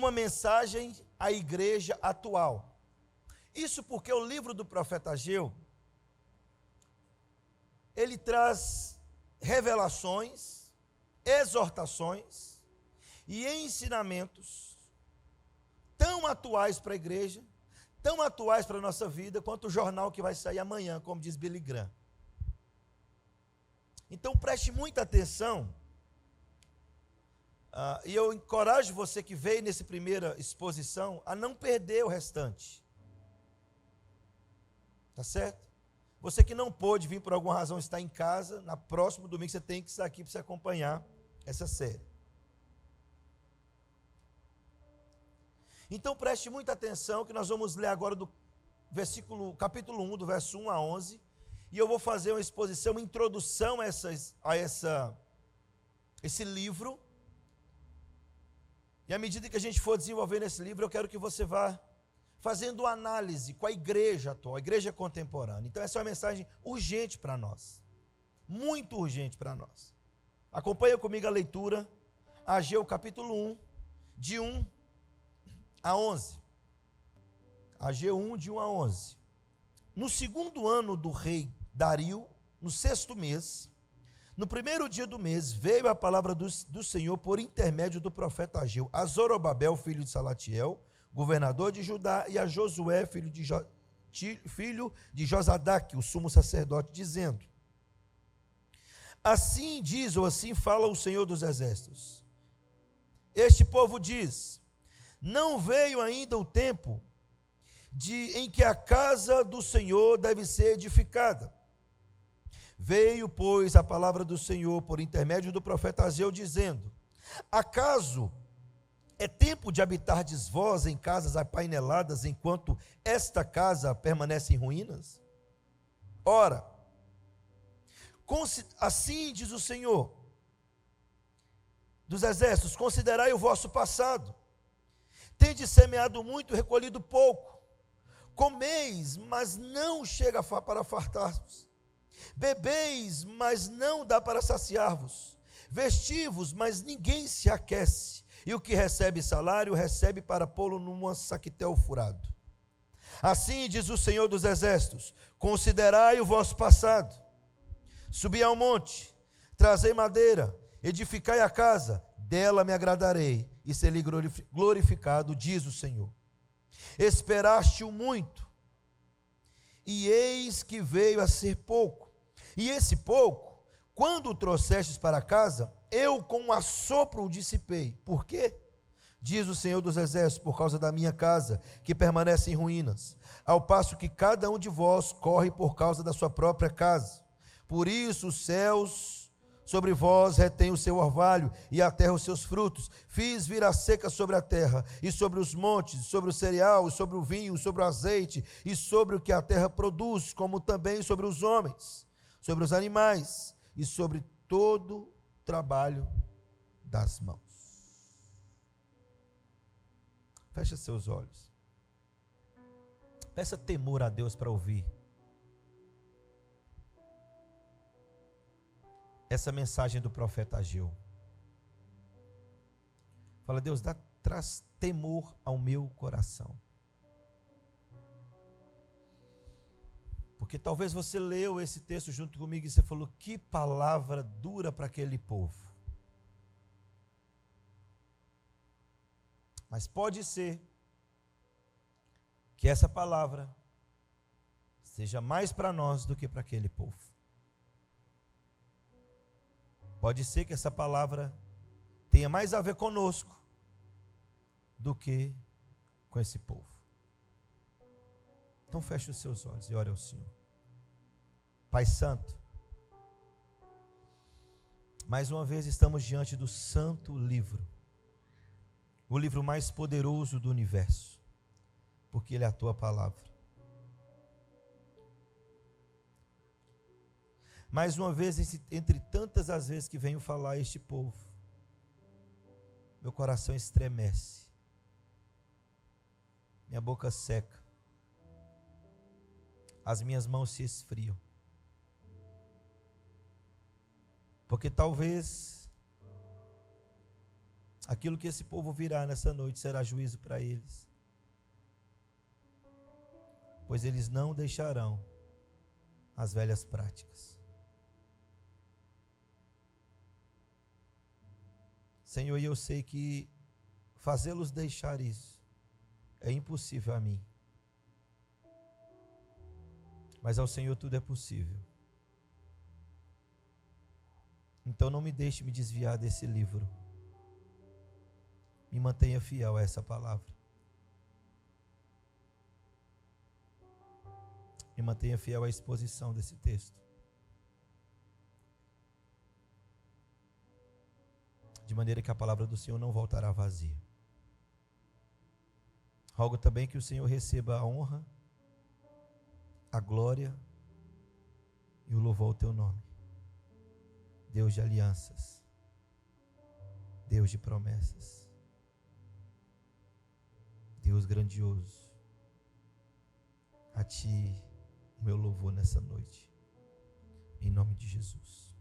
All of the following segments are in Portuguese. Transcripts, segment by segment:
uma mensagem à igreja atual. Isso porque o livro do profeta Ageu, ele traz revelações, exortações e ensinamentos tão atuais para a igreja, tão atuais para a nossa vida, quanto o jornal que vai sair amanhã, como diz Billy Graham. Então preste muita atenção, e eu encorajo você que veio nessa primeira exposição a não perder o restante. Tá certo? Você que não pôde vir por alguma razão estar em casa, na próximo domingo você tem que estar aqui para você acompanhar essa série. Então preste muita atenção que nós vamos ler agora do capítulo 1, do verso 1 a 11, e eu vou fazer uma exposição, uma introdução a esse livro. E à medida que a gente for desenvolvendo esse livro, eu quero que você vá fazendo análise com a igreja atual, a igreja contemporânea. Então essa é uma mensagem urgente para nós, muito urgente para nós. Acompanha comigo a leitura, Ageu capítulo 1, de 1 a 11. Ageu 1, de 1 a 11. No segundo ano do rei Dario, no sexto mês, no primeiro dia do mês, veio a palavra do Senhor por intermédio do profeta Ageu a Zorobabel, filho de Salatiel, governador de Judá, e a Josué, filho de Josadaque, o sumo sacerdote, dizendo: assim diz, ou assim fala o Senhor dos exércitos. Este povo diz: não veio ainda o tempo em que a casa do Senhor deve ser edificada. Veio, pois, a palavra do Senhor por intermédio do profeta Ageu, dizendo: acaso é tempo de habitardes vós em casas apaineladas, enquanto esta casa permanece em ruínas? Ora, assim diz o Senhor dos exércitos: considerai o vosso passado. Tendes semeado muito, recolhido pouco. Comeis, mas não chega para fartar-vos. Bebeis, mas não dá para saciar-vos. Vestivos, mas ninguém se aquece. E o que recebe salário, recebe para pô-lo num saquetel furado. Assim diz o Senhor dos exércitos: considerai o vosso passado. Subi ao monte, trazei madeira, edificai a casa, dela me agradarei, e serei glorificado, diz o Senhor. Esperaste-o muito, e eis que veio a ser pouco. E esse pouco, quando o trouxestes para casa, eu com um assopro o dissipei. Por quê? Diz o Senhor dos exércitos: por causa da minha casa, que permanece em ruínas, ao passo que cada um de vós corre por causa da sua própria casa. Por isso os céus sobre vós retém o seu orvalho, e a terra os seus frutos. Fiz vir a seca sobre a terra, e sobre os montes, sobre o cereal, e sobre o vinho, sobre o azeite, e sobre o que a terra produz, como também sobre os homens, sobre os animais, e sobre todo o trabalho das mãos. Feche seus olhos. Peça temor a Deus para ouvir essa mensagem do profeta Ageu. Fala: Deus, traz temor ao meu coração. Porque talvez você leu esse texto junto comigo e você falou: que palavra dura para aquele povo. Mas pode ser que essa palavra seja mais para nós do que para aquele povo. Pode ser que essa palavra tenha mais a ver conosco do que com esse povo. Então feche os seus olhos e ore ao Senhor. Pai Santo, mais uma vez estamos diante do santo livro, o livro mais poderoso do universo, porque ele é a tua palavra. Mais uma vez, entre tantas as vezes que venho falar a este povo, meu coração estremece, minha boca seca, as minhas mãos se esfriam, porque talvez aquilo que esse povo virá nessa noite será juízo para eles, pois eles não deixarão as velhas práticas. Senhor, e eu sei que fazê-los deixar isso é impossível a mim, mas ao Senhor tudo é possível. Então não me deixe me desviar desse livro, me mantenha fiel a essa palavra, me mantenha fiel à exposição desse texto, de maneira que a palavra do Senhor não voltará vazia. Rogo também que o Senhor receba a honra, a glória e o louvor ao teu nome, Deus de alianças, Deus de promessas, Deus grandioso. A ti o meu louvor nessa noite, em nome de Jesus.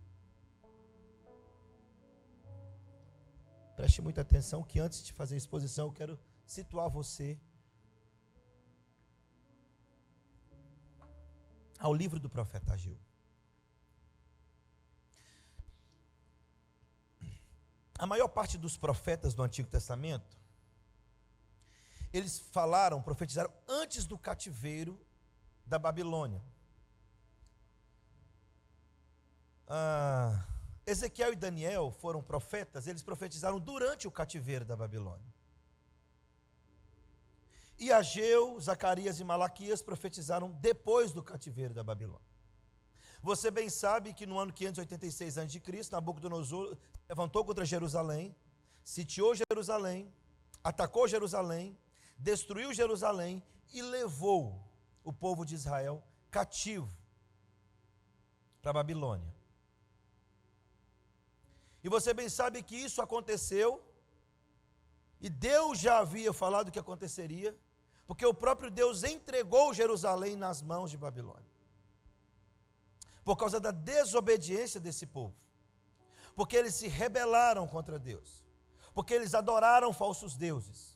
Preste muita atenção que antes de fazer a exposição eu quero situar você ao livro do profeta Ageu. A maior parte dos profetas do Antigo Testamento, eles falaram, profetizaram antes do cativeiro da Babilônia. Ezequiel e Daniel foram profetas, eles profetizaram durante o cativeiro da Babilônia. E Ageu, Zacarias e Malaquias profetizaram depois do cativeiro da Babilônia. Você bem sabe que no ano 586 a.C., Nabucodonosor levantou contra Jerusalém, sitiou Jerusalém, atacou Jerusalém, destruiu Jerusalém e levou o povo de Israel cativo para a Babilônia. E você bem sabe que isso aconteceu, e Deus já havia falado que aconteceria, porque o próprio Deus entregou Jerusalém nas mãos de Babilônia, por causa da desobediência desse povo, porque eles se rebelaram contra Deus, porque eles adoraram falsos deuses,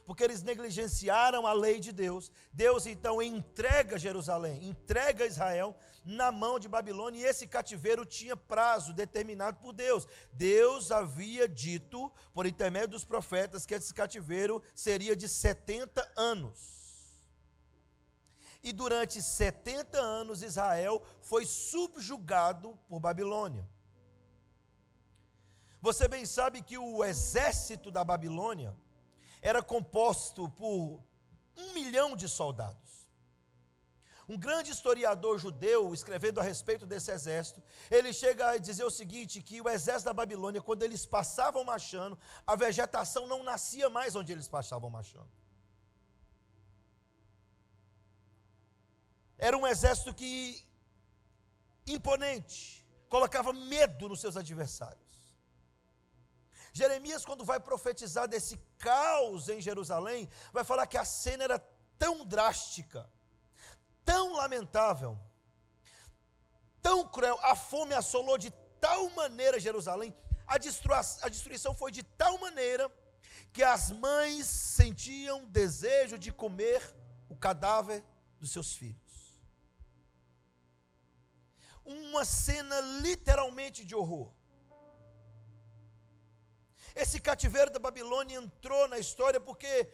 porque eles negligenciaram a lei de Deus. Deus então entrega Jerusalém, entrega Israel na mão de Babilônia, e esse cativeiro tinha prazo determinado por Deus. Deus havia dito, por intermédio dos profetas, que esse cativeiro seria de 70 anos. E durante 70 anos Israel foi subjugado por Babilônia. Você bem sabe que o exército da Babilônia era composto por 1 milhão de soldados. Um grande historiador judeu, escrevendo a respeito desse exército, ele chega a dizer o seguinte, que o exército da Babilônia, quando eles passavam marchando, a vegetação não nascia mais onde eles passavam marchando. Era um exército que, imponente, colocava medo nos seus adversários. Jeremias, quando vai profetizar desse caos em Jerusalém, vai falar que a cena era tão drástica, tão lamentável, tão cruel, a fome assolou de tal maneira Jerusalém, a destruição foi de tal maneira, que as mães sentiam desejo de comer o cadáver dos seus filhos. Uma cena literalmente de horror. Esse cativeiro da Babilônia entrou na história porque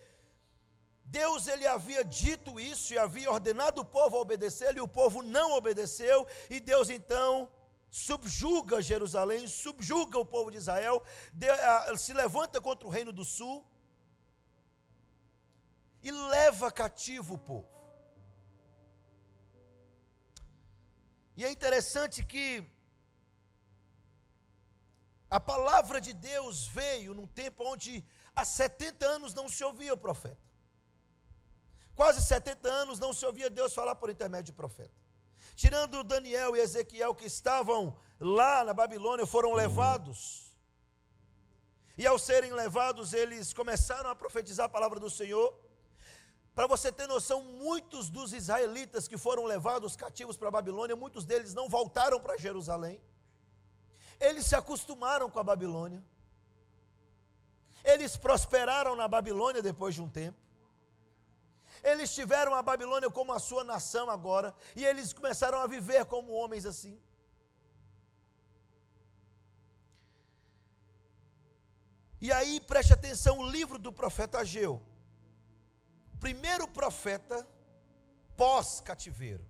Deus ele havia dito isso e havia ordenado o povo a obedecer, e o povo não obedeceu, e Deus então subjuga Jerusalém, subjuga o povo de Israel, se levanta contra o reino do sul e leva cativo o povo. E é interessante que a palavra de Deus veio num tempo onde há 70 anos não se ouvia o profeta. Quase 70 anos não se ouvia Deus falar por intermédio de profeta. Tirando Daniel e Ezequiel, que estavam lá na Babilônia, foram levados. E ao serem levados, eles começaram a profetizar a palavra do Senhor. Para você ter noção, muitos dos israelitas que foram levados cativos para a Babilônia, muitos deles não voltaram para Jerusalém. Eles se acostumaram com a Babilônia. Eles prosperaram na Babilônia depois de um tempo. Eles tiveram a Babilônia como a sua nação agora, e eles começaram a viver como homens assim. E aí, preste atenção, o livro do profeta Ageu, o primeiro profeta pós-cativeiro.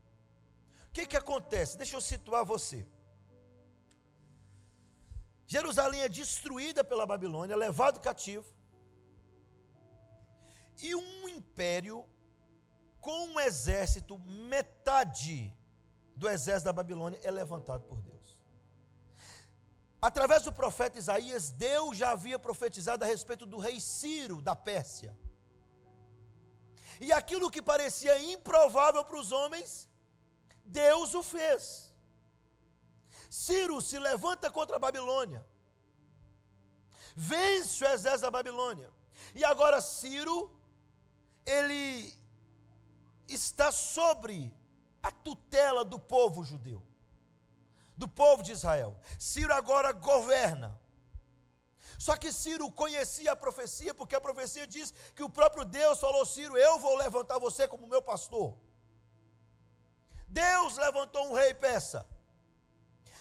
O que acontece? Deixa eu situar você. Jerusalém é destruída pela Babilônia, levado cativo, e um império com um exército, metade do exército da Babilônia é levantado por Deus. Através do profeta Isaías, Deus já havia profetizado a respeito do rei Ciro da Pérsia. E aquilo que parecia improvável para os homens, Deus o fez. Ciro se levanta contra a Babilônia, vence o exército da Babilônia, e agora Ciro, ele está sobre a tutela do povo judeu, do povo de Israel. Ciro agora governa. Só que Ciro conhecia a profecia, porque a profecia diz que o próprio Deus falou: Ciro, eu vou levantar você como meu pastor. Deus levantou um rei persa.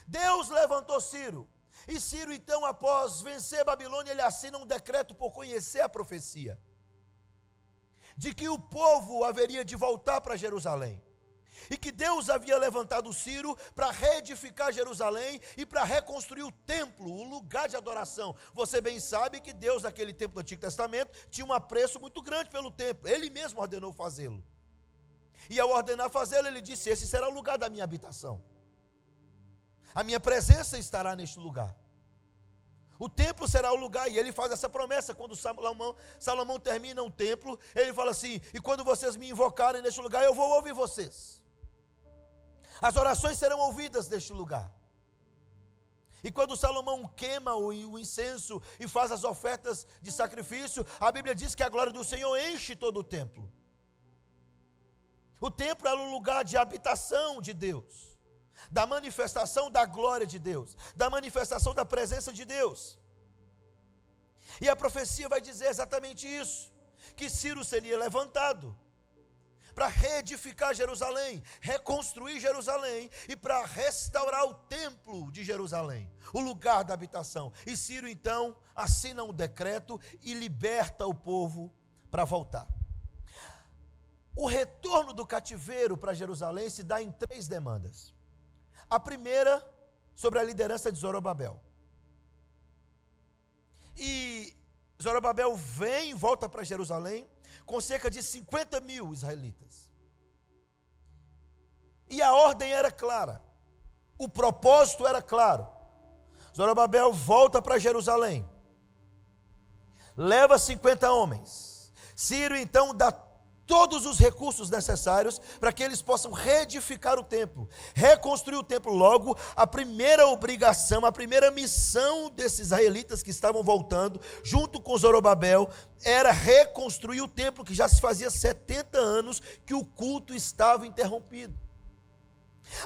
Deus levantou Ciro. E Ciro, então, após vencer a Babilônia, ele assina um decreto por conhecer a profecia de que o povo haveria de voltar para Jerusalém. E que Deus havia levantado Ciro para reedificar Jerusalém e para reconstruir o templo, o lugar de adoração. Você bem sabe que Deus, naquele tempo do Antigo Testamento, tinha um apreço muito grande pelo templo. Ele mesmo ordenou fazê-lo. E ao ordenar fazê-lo, ele disse: esse será o lugar da minha habitação. A minha presença estará neste lugar. O templo será o lugar, e ele faz essa promessa. Quando Salomão termina um templo, ele fala assim: e quando vocês me invocarem neste lugar, eu vou ouvir vocês. As orações serão ouvidas neste lugar. E quando Salomão queima o incenso e faz as ofertas de sacrifício, a Bíblia diz que a glória do Senhor enche todo o templo. O templo era um lugar de habitação de Deus, da manifestação da glória de Deus, da manifestação da presença de Deus. E a profecia vai dizer exatamente isso, que Ciro seria levantado para reedificar Jerusalém, reconstruir Jerusalém e para restaurar o templo de Jerusalém, o lugar da habitação. E Ciro então assina um decreto e liberta o povo para voltar. O retorno do cativeiro para Jerusalém se dá em 3 demandas. A primeira, sobre a liderança de Zorobabel. E Zorobabel volta para Jerusalém com cerca de 50 mil israelitas. E a ordem era clara, o propósito era claro. Zorobabel volta para Jerusalém, leva 50 homens. Ciro então dá todos os recursos necessários para que eles possam reedificar o templo, reconstruir o templo. Logo, a primeira obrigação, a primeira missão desses israelitas que estavam voltando, junto com Zorobabel, era reconstruir o templo, que já se fazia 70 anos que o culto estava interrompido.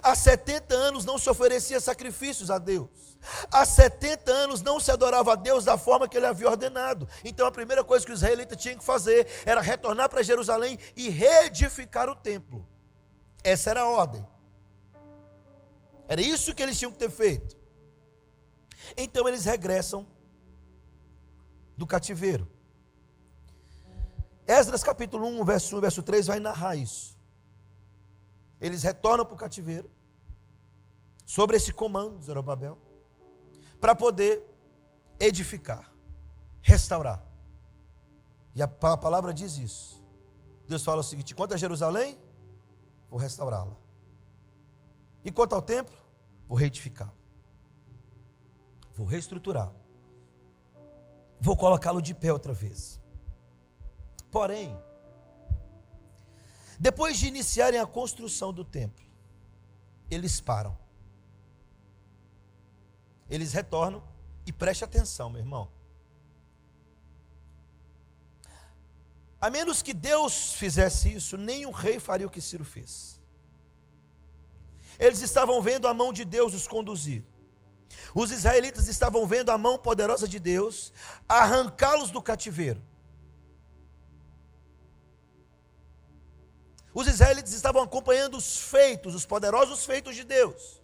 Há 70 anos não se oferecia sacrifícios a Deus. Há 70 anos não se adorava a Deus da forma que ele havia ordenado. Então a primeira coisa que os israelitas tinham que fazer era retornar para Jerusalém e reedificar o templo. Essa era a ordem. Era isso que eles tinham que ter feito. Então eles regressam do cativeiro. Esdras capítulo 1, verso 1 e verso 3 vai narrar isso. Eles retornam para o cativeiro, sobre esse comando de Zorobabel, para poder edificar, restaurar. E a palavra diz isso. Deus fala o seguinte: quanto a Jerusalém, vou restaurá-la. E quanto ao templo, vou reedificá-lo. Vou reestruturá-lo. Vou colocá-lo de pé outra vez. Porém, depois de iniciarem a construção do templo, eles param. Eles retornam e preste atenção, meu irmão. A menos que Deus fizesse isso, nem o rei faria o que Ciro fez. Eles estavam vendo a mão de Deus os conduzir. Os israelitas estavam vendo a mão poderosa de Deus arrancá-los do cativeiro. Os israelitas estavam acompanhando os feitos, os poderosos feitos de Deus.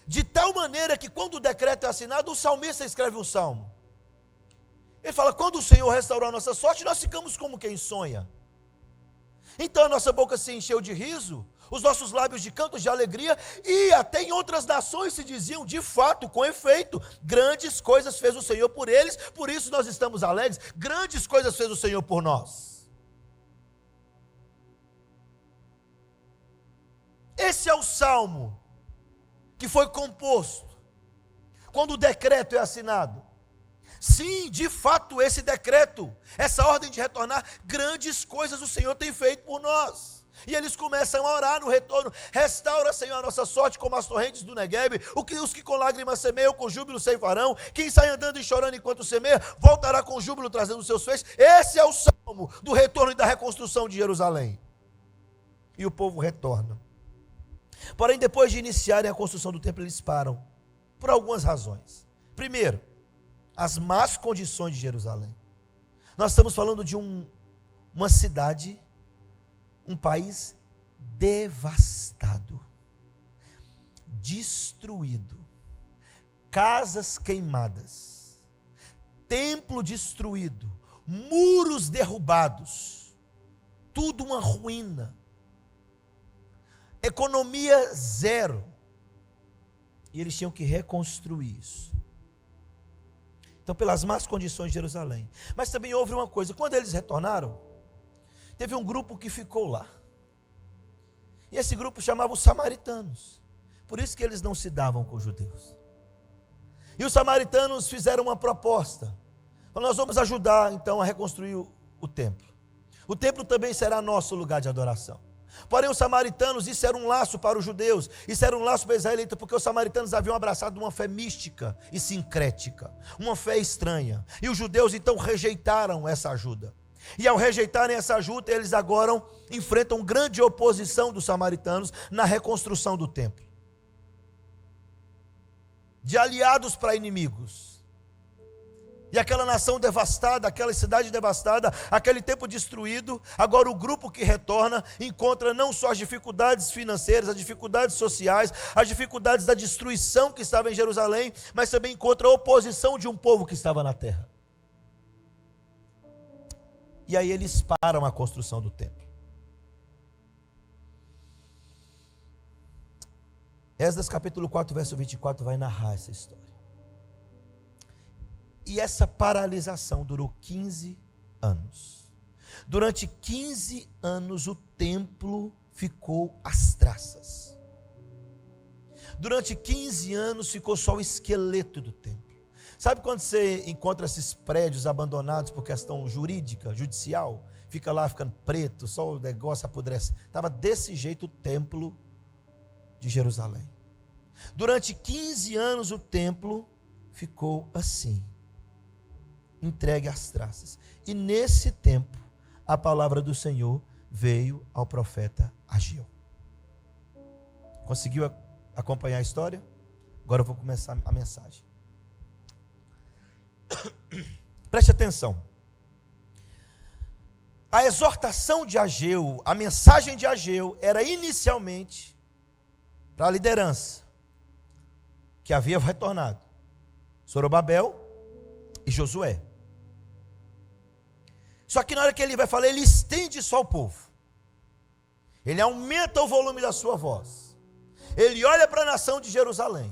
De tal maneira que quando o decreto é assinado, o salmista escreve um salmo. Ele fala: quando o Senhor restaurou a nossa sorte, nós ficamos como quem sonha. Então a nossa boca se encheu de riso, os nossos lábios de cantos de alegria, e até em outras nações se diziam, de fato, com efeito, grandes coisas fez o Senhor por eles, por isso nós estamos alegres. Grandes coisas fez o Senhor por nós. Esse é o salmo que foi composto quando o decreto é assinado. Sim, de fato, esse decreto, essa ordem de retornar, grandes coisas o Senhor tem feito por nós. E eles começam a orar no retorno: restaura, Senhor, a nossa sorte como as torrentes do Neguebe. Os que com lágrimas semeiam, com júbilo ceifarão. Quem sai andando e chorando enquanto semeia, voltará com júbilo trazendo os seus feixes. Esse é o salmo do retorno e da reconstrução de Jerusalém. E o povo retorna. Porém, depois de iniciarem a construção do templo, eles param, por algumas razões. Primeiro, as más condições de Jerusalém. Nós estamos falando de uma cidade, um país devastado, destruído, casas queimadas, templo destruído, muros derrubados, tudo uma ruína, economia zero, e eles tinham que reconstruir isso. Então, pelas más condições de Jerusalém. Mas também houve uma coisa: quando eles retornaram, teve um grupo que ficou lá. E esse grupo chamava os samaritanos. Por isso que eles não se davam com os judeus. E os samaritanos fizeram uma proposta: nós vamos ajudar então a reconstruir o templo. O templo também será nosso lugar de adoração. Porém, os samaritanos, isso era um laço para os judeus, isso era um laço para os israelitas, porque os samaritanos haviam abraçado uma fé mística e sincrética, uma fé estranha. E os judeus então rejeitaram essa ajuda. E ao rejeitarem essa ajuda, eles agora enfrentam grande oposição dos samaritanos na reconstrução do templo. De aliados para inimigos. E aquela nação devastada, aquela cidade devastada, aquele templo destruído, agora o grupo que retorna encontra não só as dificuldades financeiras, as dificuldades sociais, as dificuldades da destruição que estava em Jerusalém, mas também encontra a oposição de um povo que estava na terra. E aí eles param a construção do templo. Esdras capítulo 4, verso 24 vai narrar essa história. E essa paralisação durou 15 anos. Durante 15 anos o templo ficou às traças. Durante 15 anos ficou só o esqueleto do templo. Sabe quando você encontra esses prédios abandonados por questão jurídica, judicial? Fica lá ficando preto, só o negócio apodrece. Estava desse jeito o templo de Jerusalém. Durante 15 anos o templo ficou assim, entregue às traças. E nesse tempo, a palavra do Senhor veio ao profeta Ageu. Conseguiu acompanhar a história? Agora eu vou começar a mensagem. Preste atenção. A exortação de Ageu, a mensagem de Ageu, era inicialmente para a liderança, que havia retornado, Zorobabel e Josué. Só que na hora que ele vai falar, ele estende só ao povo. Ele aumenta o volume da sua voz. Ele olha para a nação de Jerusalém.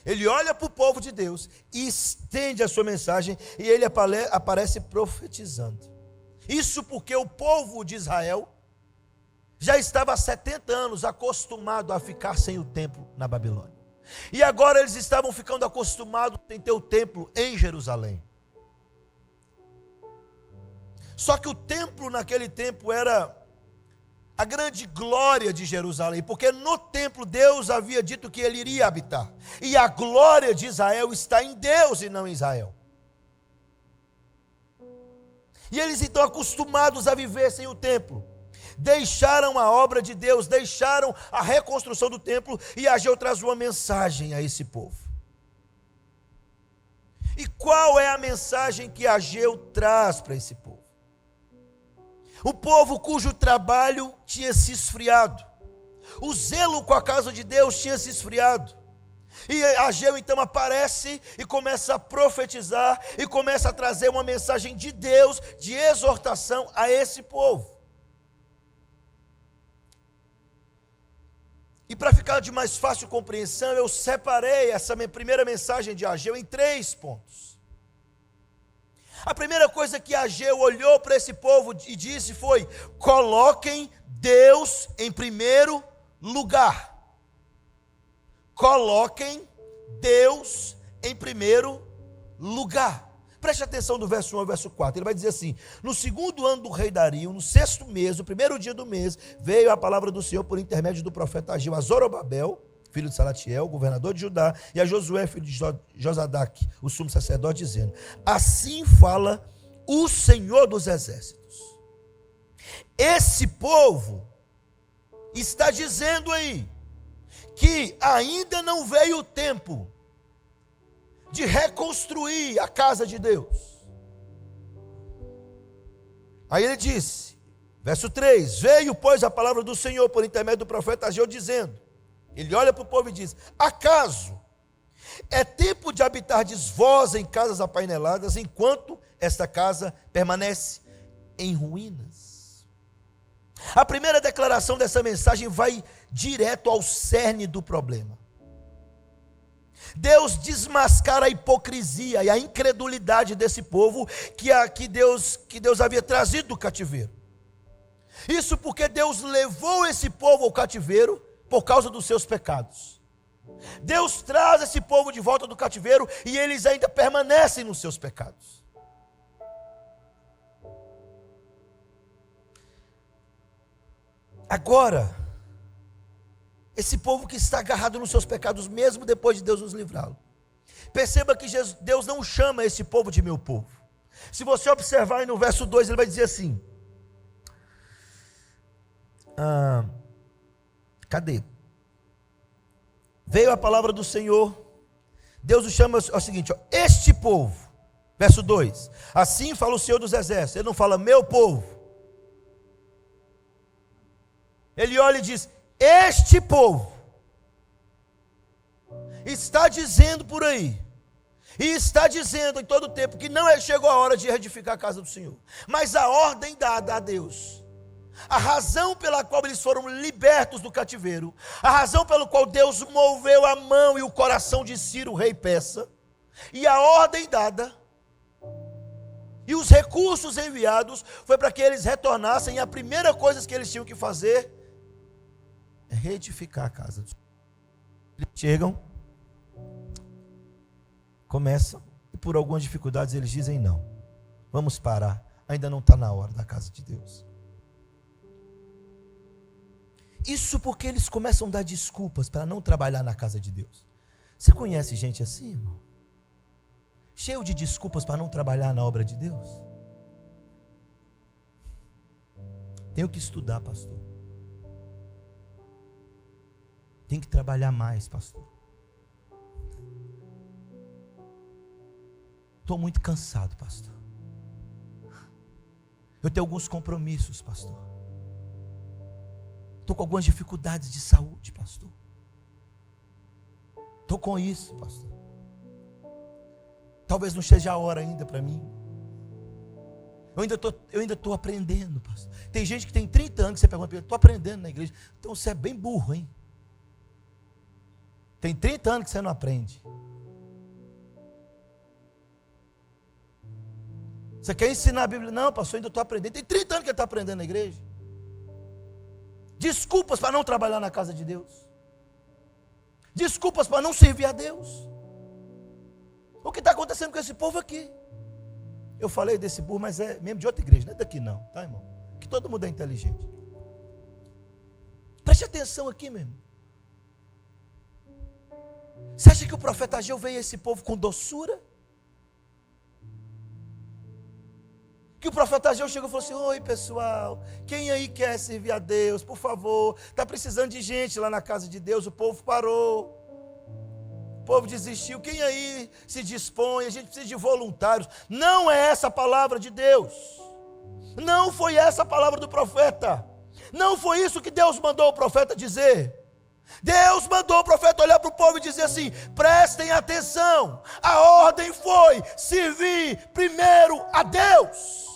Ele olha para o povo de Deus e estende a sua mensagem, e ele aparece profetizando. Isso porque o povo de Israel já estava há 70 anos acostumado a ficar sem o templo na Babilônia. E agora eles estavam ficando acostumados em ter o templo em Jerusalém. Só que o templo naquele tempo era a grande glória de Jerusalém, porque no templo Deus havia dito que ele iria habitar. E a glória de Israel está em Deus e não em Israel. E eles então acostumados a viver sem o templo. deixaram a obra de Deus, deixaram a reconstrução do templo, e Ageu traz uma mensagem a esse povo. E qual é a mensagem que Ageu traz para esse povo? O povo cujo trabalho tinha se esfriado, o zelo com a casa de Deus tinha se esfriado, e Ageu então aparece e começa a profetizar, e começa a trazer uma mensagem de Deus, de exortação a esse povo. E para ficar de mais fácil compreensão, eu separei essa primeira mensagem de Ageu em 3 pontos. A primeira coisa que Ageu olhou para esse povo e disse foi: coloquem Deus em primeiro lugar. Coloquem Deus em primeiro lugar. Preste atenção do verso 1 ao verso 4, ele vai dizer assim: no 2º ano do rei Dario, no 6º mês, no 1º dia do mês, veio a palavra do Senhor por intermédio do profeta Ageu a Zorobabel, filho de Salatiel, governador de Judá, e a Josué, filho de Josadaque, o sumo sacerdote, dizendo: assim fala o Senhor dos exércitos. Esse povo está dizendo aí que ainda não veio o tempo de reconstruir a casa de Deus. Aí ele disse, verso 3: veio, pois, a palavra do Senhor por intermédio do profeta Ageu, dizendo, ele olha para o povo e diz: acaso é tempo de habitardes vós em casas apaineladas, enquanto esta casa permanece em ruínas? A primeira declaração dessa mensagem vai direto ao cerne do problema. Deus desmascara a hipocrisia e a incredulidade desse povo que Deus havia trazido do cativeiro. Isso porque Deus levou esse povo ao cativeiro por causa dos seus pecados. Deus traz esse povo de volta do cativeiro e eles ainda permanecem nos seus pecados. Agora, esse povo que está agarrado nos seus pecados, mesmo depois de Deus nos livrá-lo, perceba que Deus não chama esse povo de meu povo. Se você observar aí no verso 2, ele vai dizer assim, cadê? Veio a palavra do Senhor, Deus o chama ao seguinte, este povo, verso 2, assim fala o Senhor dos exércitos. Ele não fala meu povo, ele olha e diz, este povo está dizendo por aí, e está dizendo em todo o tempo, que não chegou a hora de edificar a casa do Senhor, mas a ordem dada a Deus, a razão pela qual eles foram libertos do cativeiro, a razão pela qual Deus moveu a mão e o coração de Ciro, rei persa, e a ordem dada, e os recursos enviados, foi para que eles retornassem, e a primeira coisa que eles tinham que fazer é reedificar a casa do Senhor. Eles chegam, começam, e por algumas dificuldades eles dizem não, vamos parar, ainda não está na hora da casa de Deus. Isso porque eles começam a dar desculpas para não trabalhar na casa de Deus. Você conhece gente assim, irmão? Cheio de desculpas para não trabalhar na obra de Deus? Tenho que estudar, pastor. Tenho que trabalhar mais, pastor. Estou muito cansado, pastor. Eu tenho alguns compromissos, pastor. Estou com algumas dificuldades de saúde, pastor. Estou com isso, pastor. Talvez não seja a hora ainda para mim. Eu ainda estou aprendendo, pastor. Tem gente que tem 30 anos que você pergunta, estou aprendendo na igreja. Então você é bem burro, hein? Tem 30 anos que você não aprende. Você quer ensinar a Bíblia? Não, pastor, eu ainda estou aprendendo. Tem 30 anos que ele está aprendendo na igreja. Desculpas para não trabalhar na casa de Deus. Desculpas para não servir a Deus. O que está acontecendo com esse povo aqui? Eu falei desse burro, mas é mesmo de outra igreja, não é daqui não, tá, irmão? Que todo mundo é inteligente. Preste atenção aqui, meu irmão. Você acha que o profeta Ageu veio a esse povo com doçura? Que o profeta Ageu chegou e falou assim: oi pessoal, quem aí quer servir a Deus, por favor, está precisando de gente lá na casa de Deus, o povo parou, o povo desistiu, quem aí se dispõe, a gente precisa de voluntários. Não é essa a palavra de Deus, não foi essa a palavra do profeta, não foi isso que Deus mandou o profeta dizer. Deus mandou o profeta olhar para o povo e dizer assim: prestem atenção, a ordem foi servir primeiro a Deus,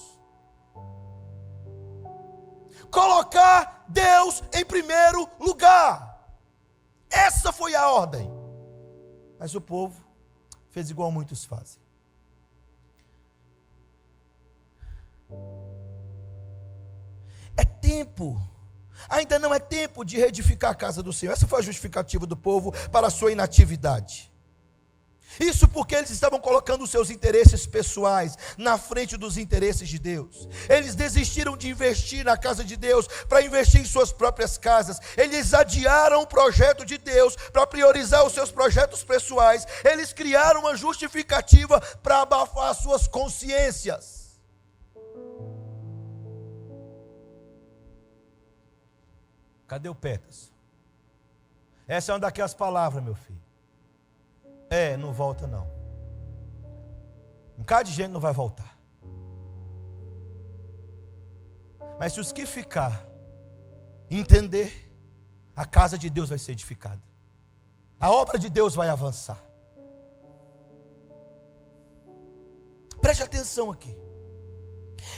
colocar Deus em primeiro lugar. Essa foi a ordem. Mas o povo fez igual muitos fazem. É tempo. Ainda não é tempo de reedificar a casa do Senhor. Essa foi a justificativa do povo para a sua inatividade. Isso porque eles estavam colocando os seus interesses pessoais na frente dos interesses de Deus. Eles desistiram de investir na casa de Deus para investir em suas próprias casas. Eles adiaram o projeto de Deus para priorizar os seus projetos pessoais. Eles criaram uma justificativa para abafar suas consciências. Cadê o Petas? Essa é uma daquelas palavras, meu filho. Não volta não. Um bocado de gente não vai voltar. Mas se os que ficar, entender, a casa de Deus vai ser edificada. A obra de Deus vai avançar. Preste atenção aqui.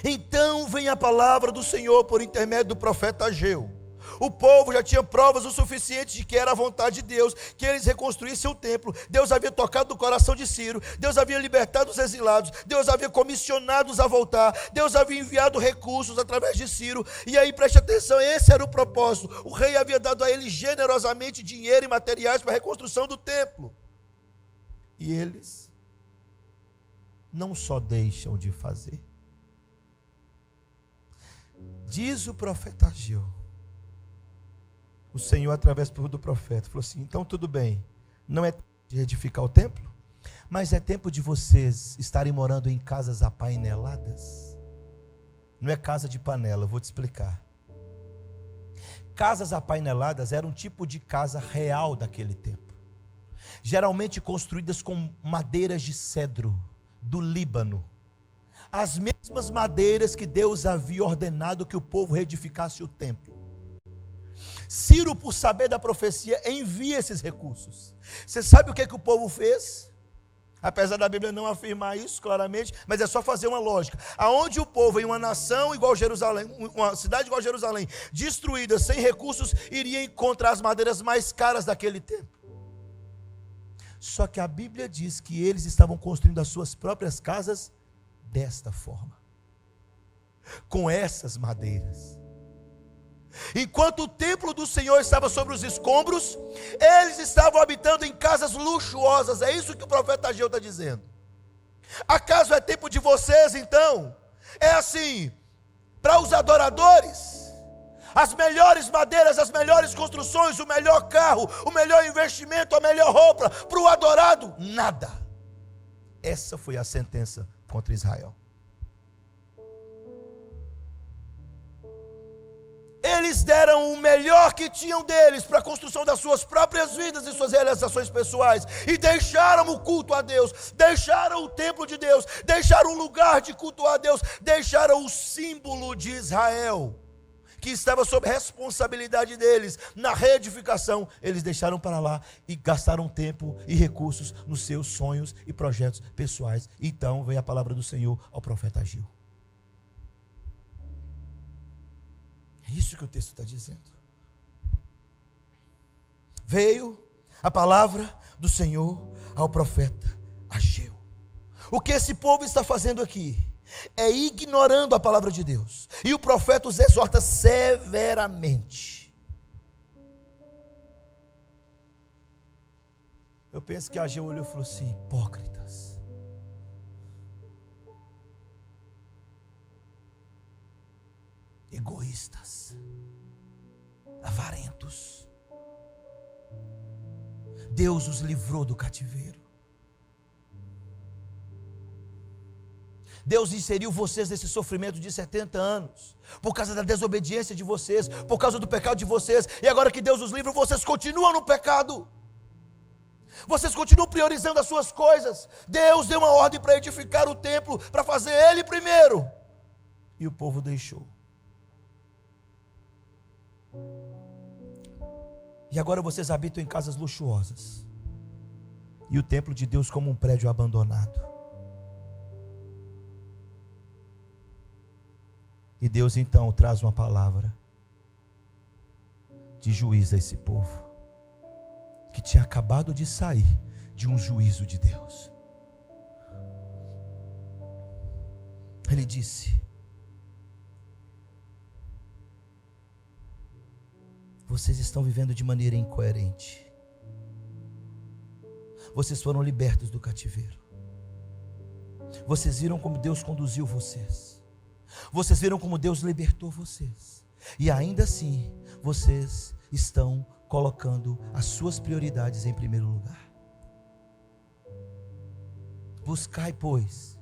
Então vem a palavra do Senhor por intermédio do profeta Ageu. O povo já tinha provas o suficiente de que era a vontade de Deus que eles reconstruíssem o templo. Deus havia tocado no coração de Ciro, Deus havia libertado os exilados, Deus havia comissionado-os a voltar, Deus havia enviado recursos através de Ciro. E aí preste atenção, esse era o propósito. O rei havia dado a eles generosamente dinheiro e materiais para a reconstrução do templo. E eles não só deixam de fazer. Diz o profeta Ageu, o Senhor, através do profeta, falou assim: então tudo bem, não é tempo de edificar o templo, mas é tempo de vocês estarem morando em casas apaineladas. Não é casa de panela, eu vou te explicar. Casas apaineladas eram um tipo de casa real daquele tempo, geralmente construídas com madeiras de cedro do Líbano, as mesmas madeiras que Deus havia ordenado que o povo reedificasse o templo. Ciro, por saber da profecia, envia esses recursos. Você sabe o que o povo fez? Apesar da Bíblia não afirmar isso claramente, mas é só fazer uma lógica. Aonde o povo, em uma nação igual Jerusalém, uma cidade igual Jerusalém, destruída, sem recursos, iria encontrar as madeiras mais caras daquele tempo. Só que a Bíblia diz que eles estavam construindo as suas próprias casas desta forma, com essas madeiras. Enquanto o templo do Senhor estava sobre os escombros, eles estavam habitando em casas luxuosas. É isso que o profeta Ageu está dizendo. Acaso é tempo de vocês então? É assim, para os adoradores, as melhores madeiras, as melhores construções, o melhor carro, o melhor investimento, a melhor roupa. Para o adorado, nada. Essa foi a sentença contra Israel. Eles deram o melhor que tinham deles para a construção das suas próprias vidas e suas realizações pessoais, e deixaram o culto a Deus, deixaram o templo de Deus, deixaram o lugar de culto a Deus, deixaram o símbolo de Israel, que estava sob responsabilidade deles na reedificação. Eles deixaram para lá e gastaram tempo e recursos nos seus sonhos e projetos pessoais. Então veio a palavra do Senhor ao profeta Ageu. É isso que o texto está dizendo. Veio a palavra do Senhor ao profeta Ageu. O que esse povo está fazendo aqui é ignorando a palavra de Deus. E o profeta os exorta severamente. Eu penso que Ageu olhou e falou assim: hipócritas. Egoístas, avarentos. Deus os livrou do cativeiro. Deus inseriu vocês nesse sofrimento de 70 anos, por causa da desobediência de vocês, por causa do pecado de vocês, e agora que Deus os livra, vocês continuam no pecado, vocês continuam priorizando as suas coisas. Deus deu uma ordem para edificar o templo, para fazer ele primeiro, e o povo deixou. E agora vocês habitam em casas luxuosas, e o templo de Deus como um prédio abandonado. E Deus então traz uma palavra de juízo a esse povo, que tinha acabado de sair de um juízo de Deus. Ele disse: vocês estão vivendo de maneira incoerente. Vocês foram libertos do cativeiro. Vocês viram como Deus conduziu vocês. Vocês viram como Deus libertou vocês. E ainda assim, vocês estão colocando as suas prioridades em primeiro lugar. Buscai, pois,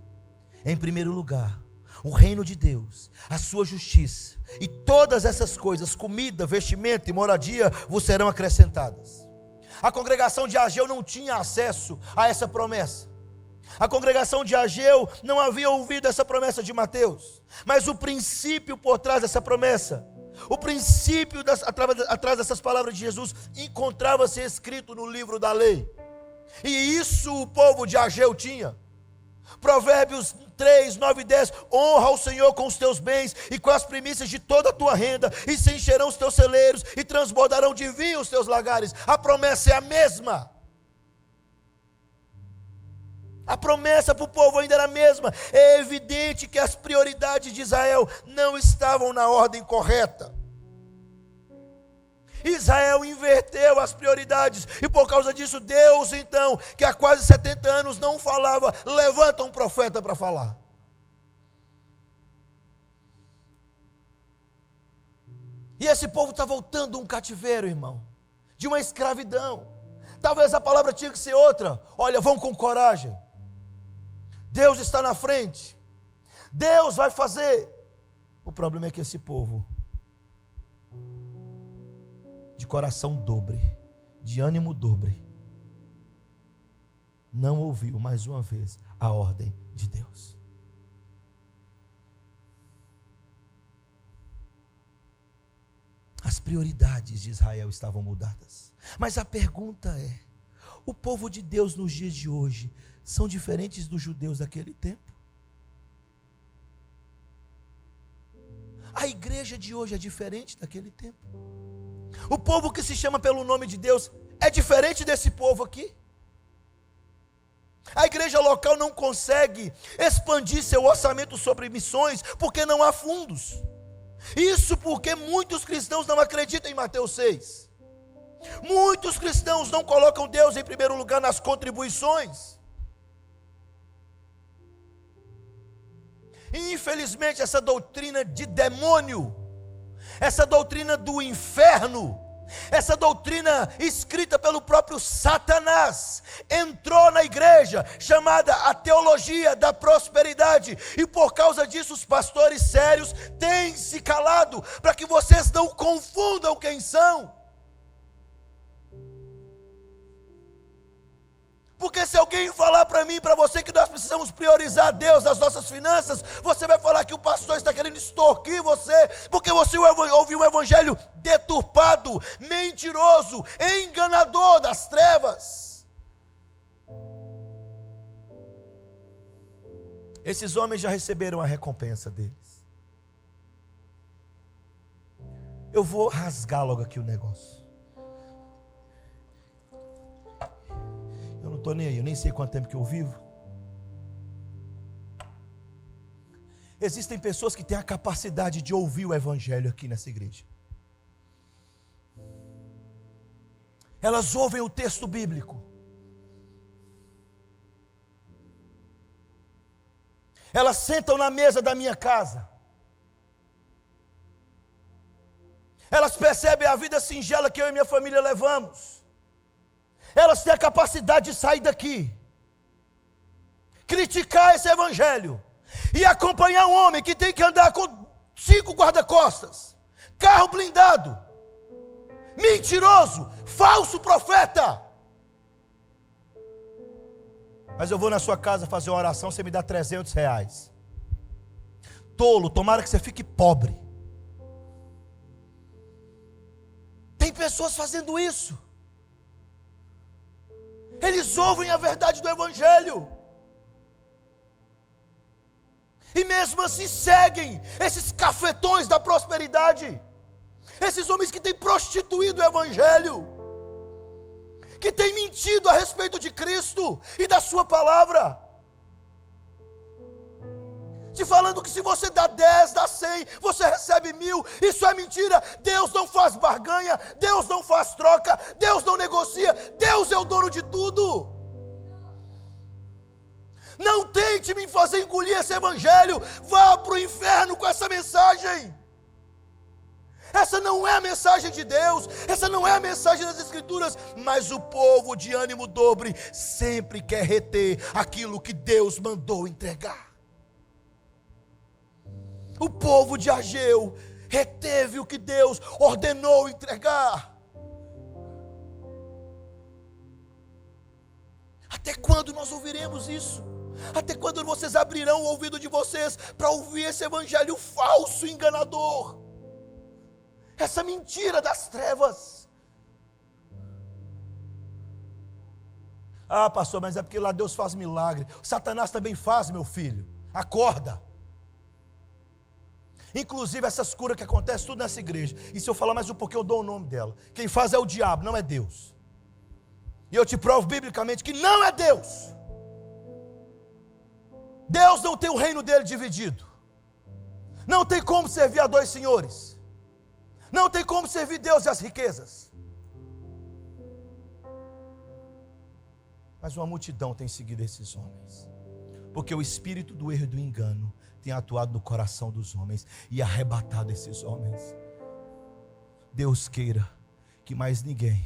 em primeiro lugar, o reino de Deus, a sua justiça, e todas essas coisas, comida, vestimento e moradia, vos serão acrescentadas. A congregação de Ageu não tinha acesso a essa promessa. A congregação de Ageu não havia ouvido essa promessa de Mateus, mas o princípio por trás dessa promessa, o princípio atrás dessas palavras de Jesus, encontrava-se escrito no livro da lei. E isso o povo de Ageu tinha. Provérbios 3, 9 e 10, honra ao Senhor com os teus bens e com as primícias de toda a tua renda, e se encherão os teus celeiros e transbordarão de vinho os teus lagares. A promessa é a mesma. A promessa para o povo ainda era a mesma. É evidente que as prioridades de Israel não estavam na ordem correta. Israel inverteu as prioridades, e por causa disso Deus então, que há quase 70 anos não falava, levanta um profeta para falar. E esse povo está voltando de um cativeiro, irmão, de uma escravidão. Talvez a palavra tinha que ser outra. Olha, vão com coragem, Deus está na frente, Deus vai fazer. O problema é que esse povo, de coração dobre, de ânimo dobre, não ouviu mais uma vez a ordem de Deus. As prioridades de Israel estavam mudadas. Mas a pergunta é: o povo de Deus nos dias de hoje são diferentes dos judeus daquele tempo? A igreja de hoje é diferente daquele tempo? O povo que se chama pelo nome de Deus é diferente desse povo aqui? A igreja local não consegue expandir seu orçamento sobre missões porque não há fundos. Isso porque muitos cristãos não acreditam em Mateus 6. Muitos cristãos não colocam Deus em primeiro lugar nas contribuições. E infelizmente essa doutrina de demônio, essa doutrina do inferno, essa doutrina escrita pelo próprio Satanás, entrou na igreja, chamada a teologia da prosperidade, e por causa disso os pastores sérios têm se calado, para que vocês não confundam quem são. Porque se alguém falar para mim, para você, que nós precisamos priorizar Deus nas nossas finanças, você vai falar que o pastor está querendo extorquir você, porque você ouviu um evangelho deturpado, mentiroso, enganador das trevas. Esses homens já receberam a recompensa deles. Eu vou rasgar logo aqui o negócio. Eu não estou nem aí, eu nem sei quanto tempo que eu vivo. Existem pessoas que têm a capacidade de ouvir o evangelho aqui nessa igreja. Elas ouvem o texto bíblico. Elas sentam na mesa da minha casa. Elas percebem a vida singela que eu e minha família levamos. Elas têm a capacidade de sair daqui, criticar esse evangelho, e acompanhar um homem que tem que andar com 5 guarda-costas, carro blindado, mentiroso, falso profeta. Mas eu vou na sua casa fazer uma oração, você me dá R$300. Tolo, tomara que você fique pobre. Tem pessoas fazendo isso. Eles ouvem a verdade do Evangelho, e mesmo assim seguem esses cafetões da prosperidade, esses homens que têm prostituído o Evangelho, que têm mentido a respeito de Cristo e da sua palavra, te falando que se você dá 10, dá 100, você recebe 1000, isso é mentira. Deus não faz barganha, Deus não faz troca, Deus não negocia, Deus é o dono de tudo. Não tente me fazer engolir esse Evangelho, vá para o inferno com essa mensagem. Essa não é a mensagem de Deus, essa não é a mensagem das Escrituras, mas o povo de ânimo dobre sempre quer reter aquilo que Deus mandou entregar. O povo de Ageu reteve o que Deus ordenou entregar. Até quando nós ouviremos isso? Até quando vocês abrirão o ouvido de vocês para ouvir esse evangelho falso e enganador? Essa mentira das trevas. Ah, pastor, mas é porque lá Deus faz milagre. Satanás também faz, meu filho. Acorda. Inclusive essas curas que acontecem tudo nessa igreja. E se eu falar mais um pouquinho, eu dou o nome dela. Quem faz é o diabo, não é Deus. E eu te provo biblicamente que não é Deus. Deus não tem o reino dele dividido. Não tem como servir a 2 senhores. Não tem como servir Deus e as riquezas. Mas uma multidão tem seguido esses homens, porque o espírito do erro e do engano tem atuado no coração dos homens e arrebatado esses homens. Deus queira que mais ninguém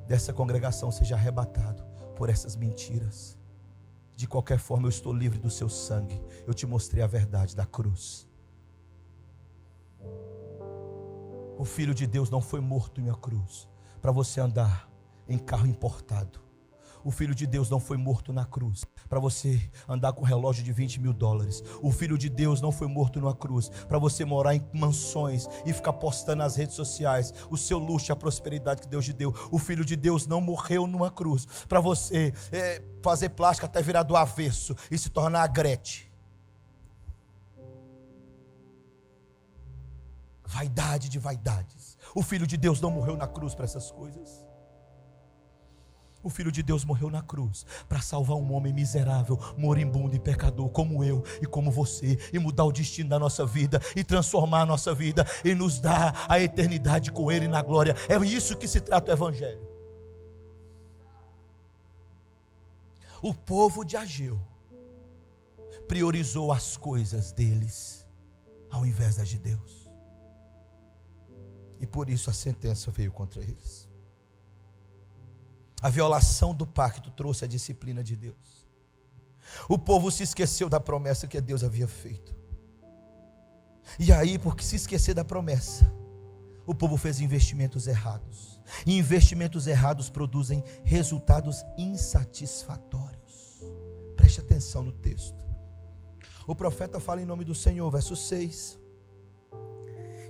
dessa congregação seja arrebatado por essas mentiras. De qualquer forma, eu estou livre do seu sangue. Eu te mostrei a verdade da cruz. O Filho de Deus não foi morto em uma cruz para você andar em carro importado. O Filho de Deus não foi morto na cruz para você andar com um relógio de $20 mil. O Filho de Deus não foi morto numa cruz para você morar em mansões e ficar postando nas redes sociais o seu luxo e a prosperidade que Deus te deu. O Filho de Deus não morreu numa cruz para você fazer plástica até virar do avesso e se tornar a Gretchen. Vaidade de vaidades. O Filho de Deus não morreu na cruz para essas coisas. O Filho de Deus morreu na cruz para salvar um homem miserável, moribundo e pecador como eu e como você, e mudar o destino da nossa vida, e transformar a nossa vida, e nos dar a eternidade com Ele na glória. É isso que se trata o Evangelho. O povo de Ageu priorizou as coisas deles ao invés das de Deus, e por isso a sentença veio contra eles. A violação do pacto trouxe a disciplina de Deus. O povo se esqueceu da promessa que Deus havia feito. E aí, porque se esquecer da promessa, o povo fez investimentos errados. E investimentos errados produzem resultados insatisfatórios. Preste atenção no texto. O profeta fala em nome do Senhor, verso 6.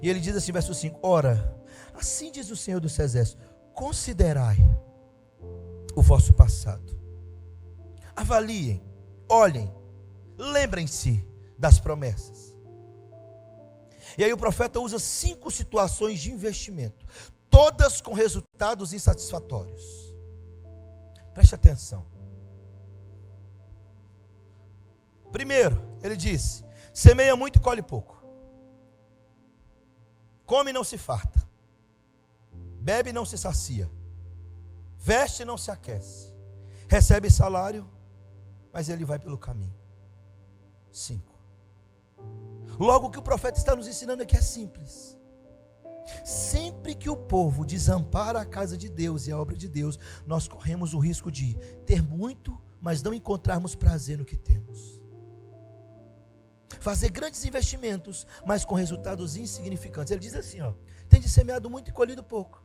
E ele diz assim, verso 5: Ora, assim diz o Senhor dos Exércitos: considerai o vosso passado, avaliem, olhem, lembrem-se das promessas. E aí o profeta usa 5 situações de investimento, todas com resultados insatisfatórios. Preste atenção. Primeiro, ele diz: semeia muito e colhe pouco, come e não se farta, bebe e não se sacia, veste e não se aquece, recebe salário, mas ele vai pelo caminho. 5. Logo, o que o profeta está nos ensinando aqui é simples. Sempre que o povo desampara a casa de Deus e a obra de Deus, nós corremos o risco de ter muito, mas não encontrarmos prazer no que temos. fazer grandes investimentos, mas com resultados insignificantes. Ele diz assim, tem de semeado muito e colhido pouco.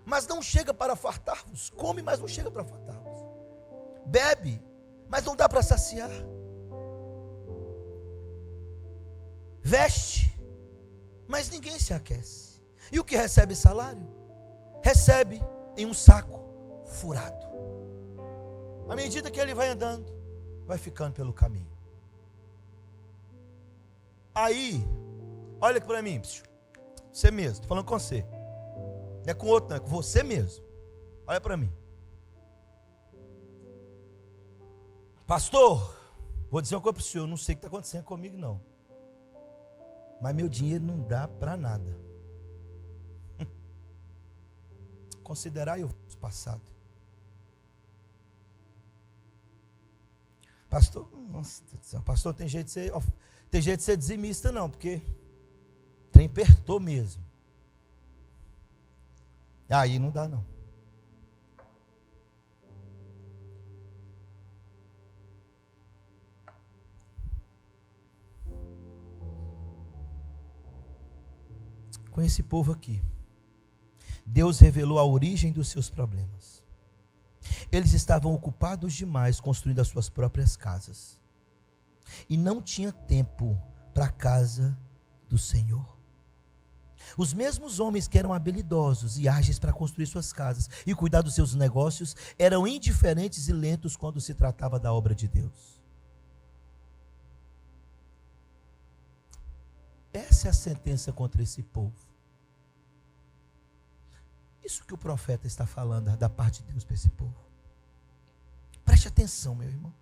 Mas não chega para fartar-vos. Come, mas não chega para fartar-vos. Bebe, mas não dá para saciar. Veste, mas ninguém se aquece. E o que recebe salário? Recebe em um saco furado. À medida que ele vai andando, vai ficando pelo caminho. Aí, olha aqui para mim, você mesmo, estou falando com você. Não é com outro, não, é com você mesmo. Olha para mim. Pastor, vou dizer uma coisa para o senhor, eu não sei o que está acontecendo comigo não. Mas meu dinheiro não dá para nada. Considerai o passado. Pastor, nossa, pastor, tem jeito de ser dizimista não, porque trem apertou mesmo. Aí não dá não. Com esse povo aqui, Deus revelou a origem dos seus problemas. Eles estavam ocupados demais construindo as suas próprias casas. E não tinha tempo para a casa do Senhor. Os mesmos homens que eram habilidosos e ágeis para construir suas casas e cuidar dos seus negócios, eram indiferentes e lentos quando se tratava da obra de Deus. Essa é a sentença contra esse povo. Isso que o profeta está falando da parte de Deus para esse povo. Preste atenção, meu irmão.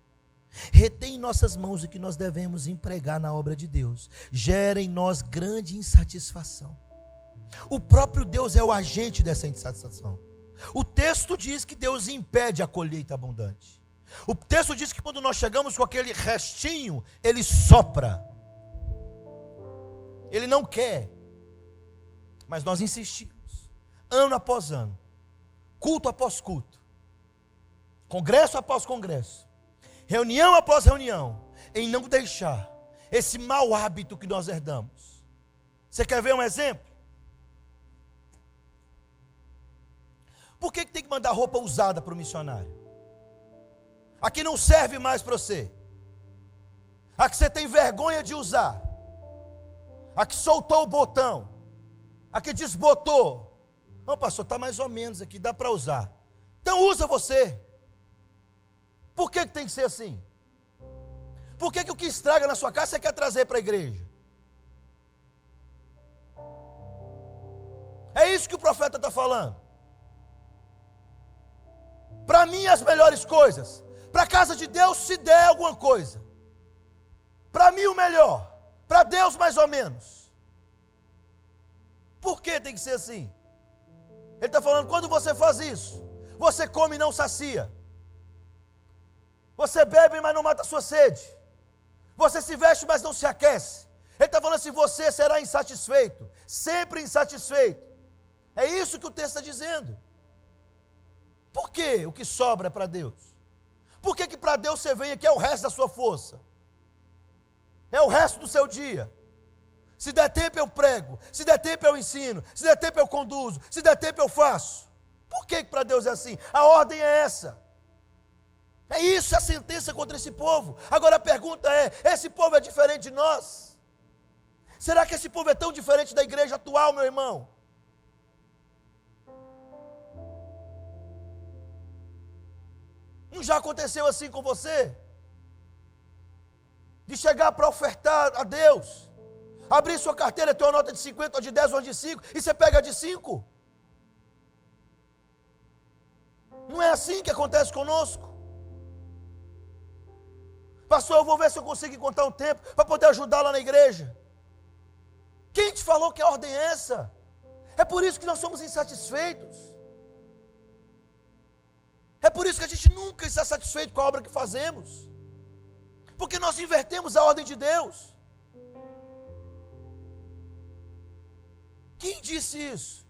Retém em nossas mãos o que nós devemos empregar na obra de Deus. Gera em nós grande insatisfação. O próprio Deus é o agente dessa insatisfação. O texto diz que Deus impede a colheita abundante. O texto diz que quando nós chegamos com aquele restinho, Ele sopra. Ele não quer. Mas nós insistimos. Ano após ano, culto após culto, congresso após congresso, reunião após reunião, em não deixar esse mau hábito que nós herdamos. Você quer ver um exemplo? Por que tem que mandar roupa usada para o missionário? Aqui não serve mais para você. Aqui você tem vergonha de usar. Aqui soltou o botão. Aqui desbotou. Não, pastor, está mais ou menos aqui, dá para usar. Então usa você. Por que tem que ser assim? Por que o que estraga na sua casa você quer trazer para a igreja? É isso que o profeta está falando. Para mim as melhores coisas. Para a casa de Deus se der alguma coisa. Para mim o melhor. Para Deus mais ou menos. Por que tem que ser assim? Ele está falando, quando você faz isso, você come e não sacia. Você bebe, mas não mata a sua sede. Você se veste, mas não se aquece. Ele está falando assim, você será insatisfeito. Sempre insatisfeito. É isso que o texto está dizendo. Por que o que sobra é para Deus? Por que para Deus você vem aqui é o resto da sua força? É o resto do seu dia. Se der tempo eu prego, se der tempo eu ensino, se der tempo eu conduzo, se der tempo eu faço. Por que para Deus é assim? A ordem é essa. É isso a sentença contra esse povo. Agora a pergunta é, esse povo é diferente de nós? Será que esse povo é tão diferente da igreja atual, meu irmão? Não já aconteceu assim com você? De chegar para ofertar a Deus, abrir sua carteira, ter uma nota de 50, ou de 10, ou de 5, e você pega de 5. Não é assim que acontece conosco. Pastor, eu vou ver se eu consigo encontrar um tempo para poder ajudar lá na igreja. Quem te falou que a ordem é essa? É por isso que nós somos insatisfeitos. É por isso que a gente nunca está satisfeito com a obra que fazemos. Porque nós invertemos a ordem de Deus. Quem disse isso?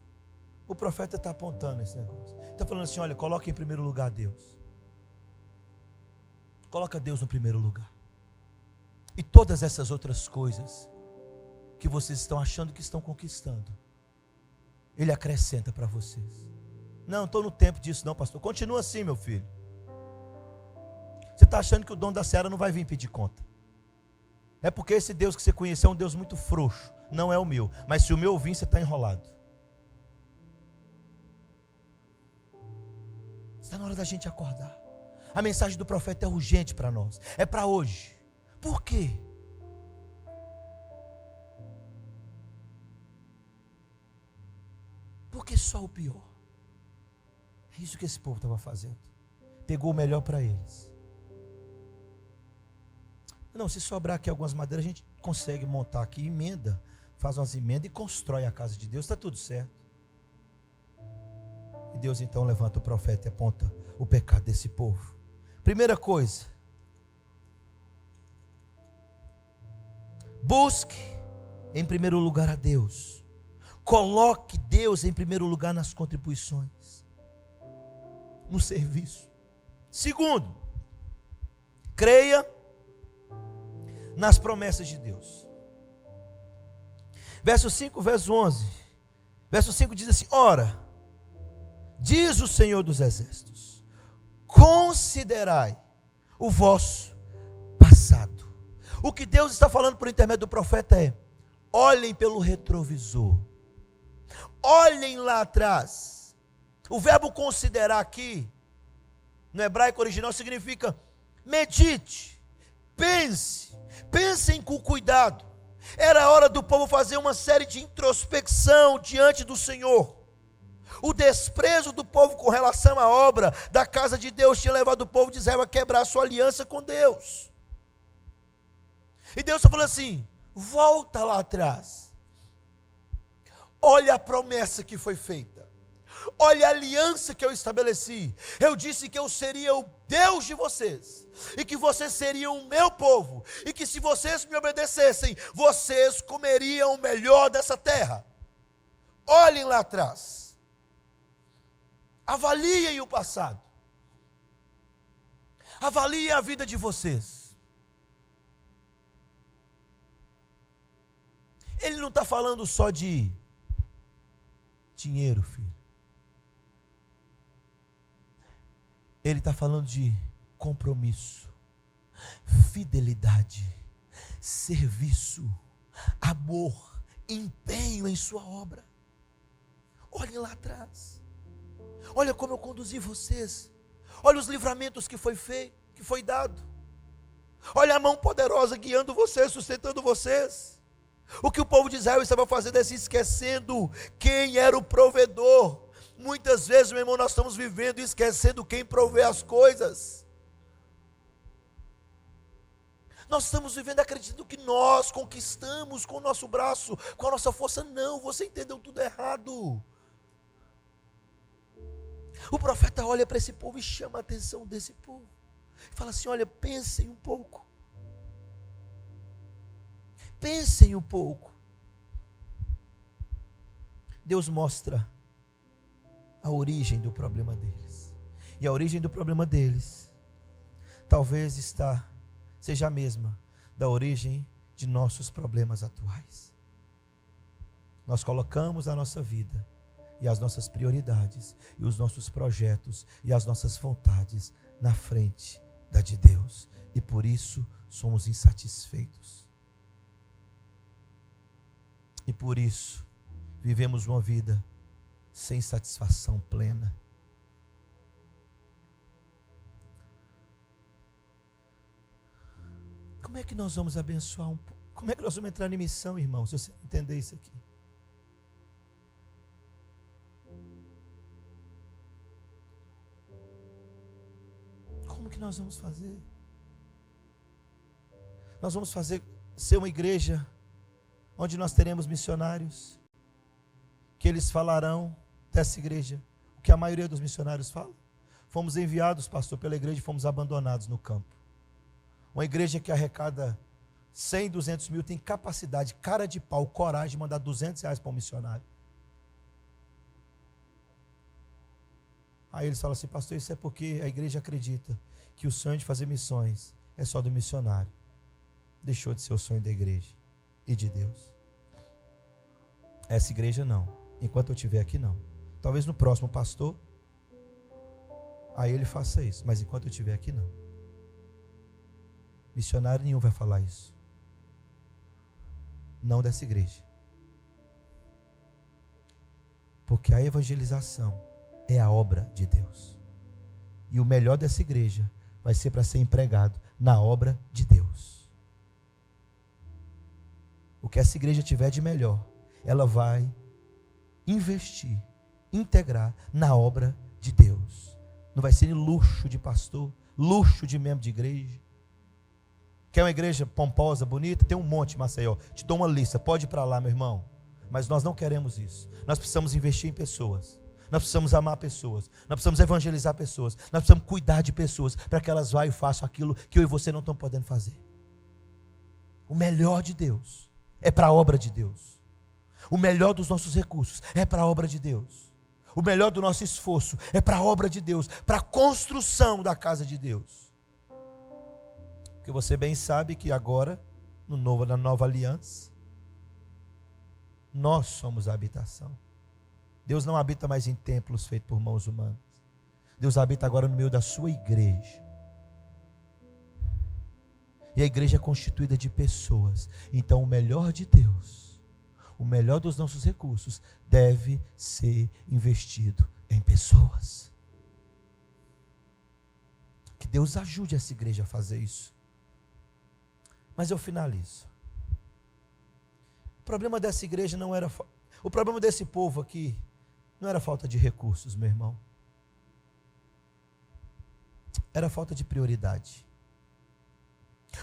O profeta está apontando esse negócio. Está falando assim, olha, coloque em primeiro lugar Deus. Coloca Deus no primeiro lugar. E todas essas outras coisas que vocês estão achando que estão conquistando, Ele acrescenta para vocês. Não estou no tempo disso não, pastor. Continua assim, meu filho. Você está achando que o dono da seara não vai vir pedir conta. É porque esse Deus que você conheceu é um Deus muito frouxo. Não é o meu. Mas se o meu vir, você está enrolado. Está na hora da gente acordar. A mensagem do profeta é urgente para nós. É para hoje. Por quê? Porque só o pior. É isso que esse povo estava fazendo. Pegou o melhor para eles. Não, se sobrar aqui algumas madeiras, a gente consegue montar aqui, emenda, faz umas emendas e constrói a casa de Deus, está tudo certo. E Deus então levanta o profeta e aponta o pecado desse povo. Primeira coisa, busque em primeiro lugar a Deus. Coloque Deus em primeiro lugar nas contribuições, no serviço. Segundo, creia nas promessas de Deus. Verso 5, verso 11. Verso 5 diz assim: ora, diz o Senhor dos Exércitos, considerai o vosso passado. O que Deus está falando por intermédio do profeta é: olhem pelo retrovisor, olhem lá atrás. O verbo considerar aqui, no hebraico original, significa medite, pensem com cuidado. Era a hora do povo fazer uma série de introspecção diante do Senhor. O desprezo do povo com relação à obra da casa de Deus tinha levado o povo de Israel a quebrar a sua aliança com Deus. E Deus está falando assim: volta lá atrás, olha a promessa que foi feita, olha a aliança que eu estabeleci. Eu disse que eu seria o Deus de vocês, e que vocês seriam o meu povo, e que se vocês me obedecessem, vocês comeriam o melhor dessa terra. Olhem lá atrás, avaliem o passado, avaliem a vida de vocês. Ele não está falando só de dinheiro, filho. Ele está falando de compromisso, fidelidade, serviço, amor, empenho em sua obra. Olhem lá atrás. Olha como eu conduzi vocês. Olha os livramentos que foi feito, que foi dado. Olha a mão poderosa guiando vocês, sustentando vocês. O que o povo de Israel estava fazendo é se esquecendo quem era o provedor. Muitas vezes, meu irmão, nós estamos vivendo esquecendo quem provê as coisas. Nós estamos vivendo acreditando que nós conquistamos com o nosso braço, com a nossa força. Não, você entendeu tudo errado. O profeta olha para esse povo e chama a atenção desse povo. Fala assim: olha, pensem um pouco. Pensem um pouco. Deus mostra a origem do problema deles. E a origem do problema deles talvez seja a mesma da origem de nossos problemas atuais. Nós colocamos a nossa vida e as nossas prioridades e os nossos projetos e as nossas vontades na frente da de Deus, e por isso somos insatisfeitos. E por isso vivemos uma vida sem satisfação plena. Como é que nós vamos abençoar como é que nós vamos entrar em missão, irmãos, se você entender isso aqui? Como que nós vamos fazer? Nós vamos ser uma igreja onde nós teremos missionários, que eles falarão dessa igreja o que a maioria dos missionários fala. Fomos enviados, pastor, pela igreja e fomos abandonados no campo. Uma igreja que arrecada 100, 200 mil, tem capacidade, cara de pau, coragem de mandar R$200 para um missionário. Aí eles falam assim: pastor, isso é porque a igreja acredita que o sonho de fazer missões é só do missionário. deixou de ser o sonho da igreja e de Deus. Essa igreja não. Enquanto eu estiver aqui, não. Talvez no próximo pastor, aí ele faça isso. Mas enquanto eu estiver aqui, não. Missionário nenhum vai falar isso. Não dessa igreja. Porque a evangelização é a obra de Deus. E o melhor dessa igreja vai ser para ser empregado na obra de Deus. O que essa igreja tiver de melhor, ela vai investir, integrar na obra de Deus. Não vai ser luxo de pastor, luxo de membro de igreja. Quer uma igreja pomposa, bonita? Tem um monte em Maceió. Te dou uma lista, pode ir para lá, meu irmão. Mas nós não queremos isso. Nós precisamos investir em pessoas. Nós precisamos amar pessoas. Nós precisamos evangelizar pessoas. Nós precisamos cuidar de pessoas para que elas vá e façam aquilo que eu e você não estamos podendo fazer. O melhor de Deus é para a obra de Deus. O melhor dos nossos recursos é para a obra de Deus. O melhor do nosso esforço é para a obra de Deus, para a construção da casa de Deus. Porque você bem sabe que agora, na nova aliança, nós somos a habitação. Deus não habita mais em templos feitos por mãos humanas. Deus habita agora no meio da sua igreja. E a igreja é constituída de pessoas. Então o melhor de Deus, o melhor dos nossos recursos, deve ser investido em pessoas. Que Deus ajude essa igreja a fazer isso. Mas eu finalizo. O problema dessa igreja não era... O problema desse povo aqui não era falta de recursos, meu irmão. Era falta de prioridade.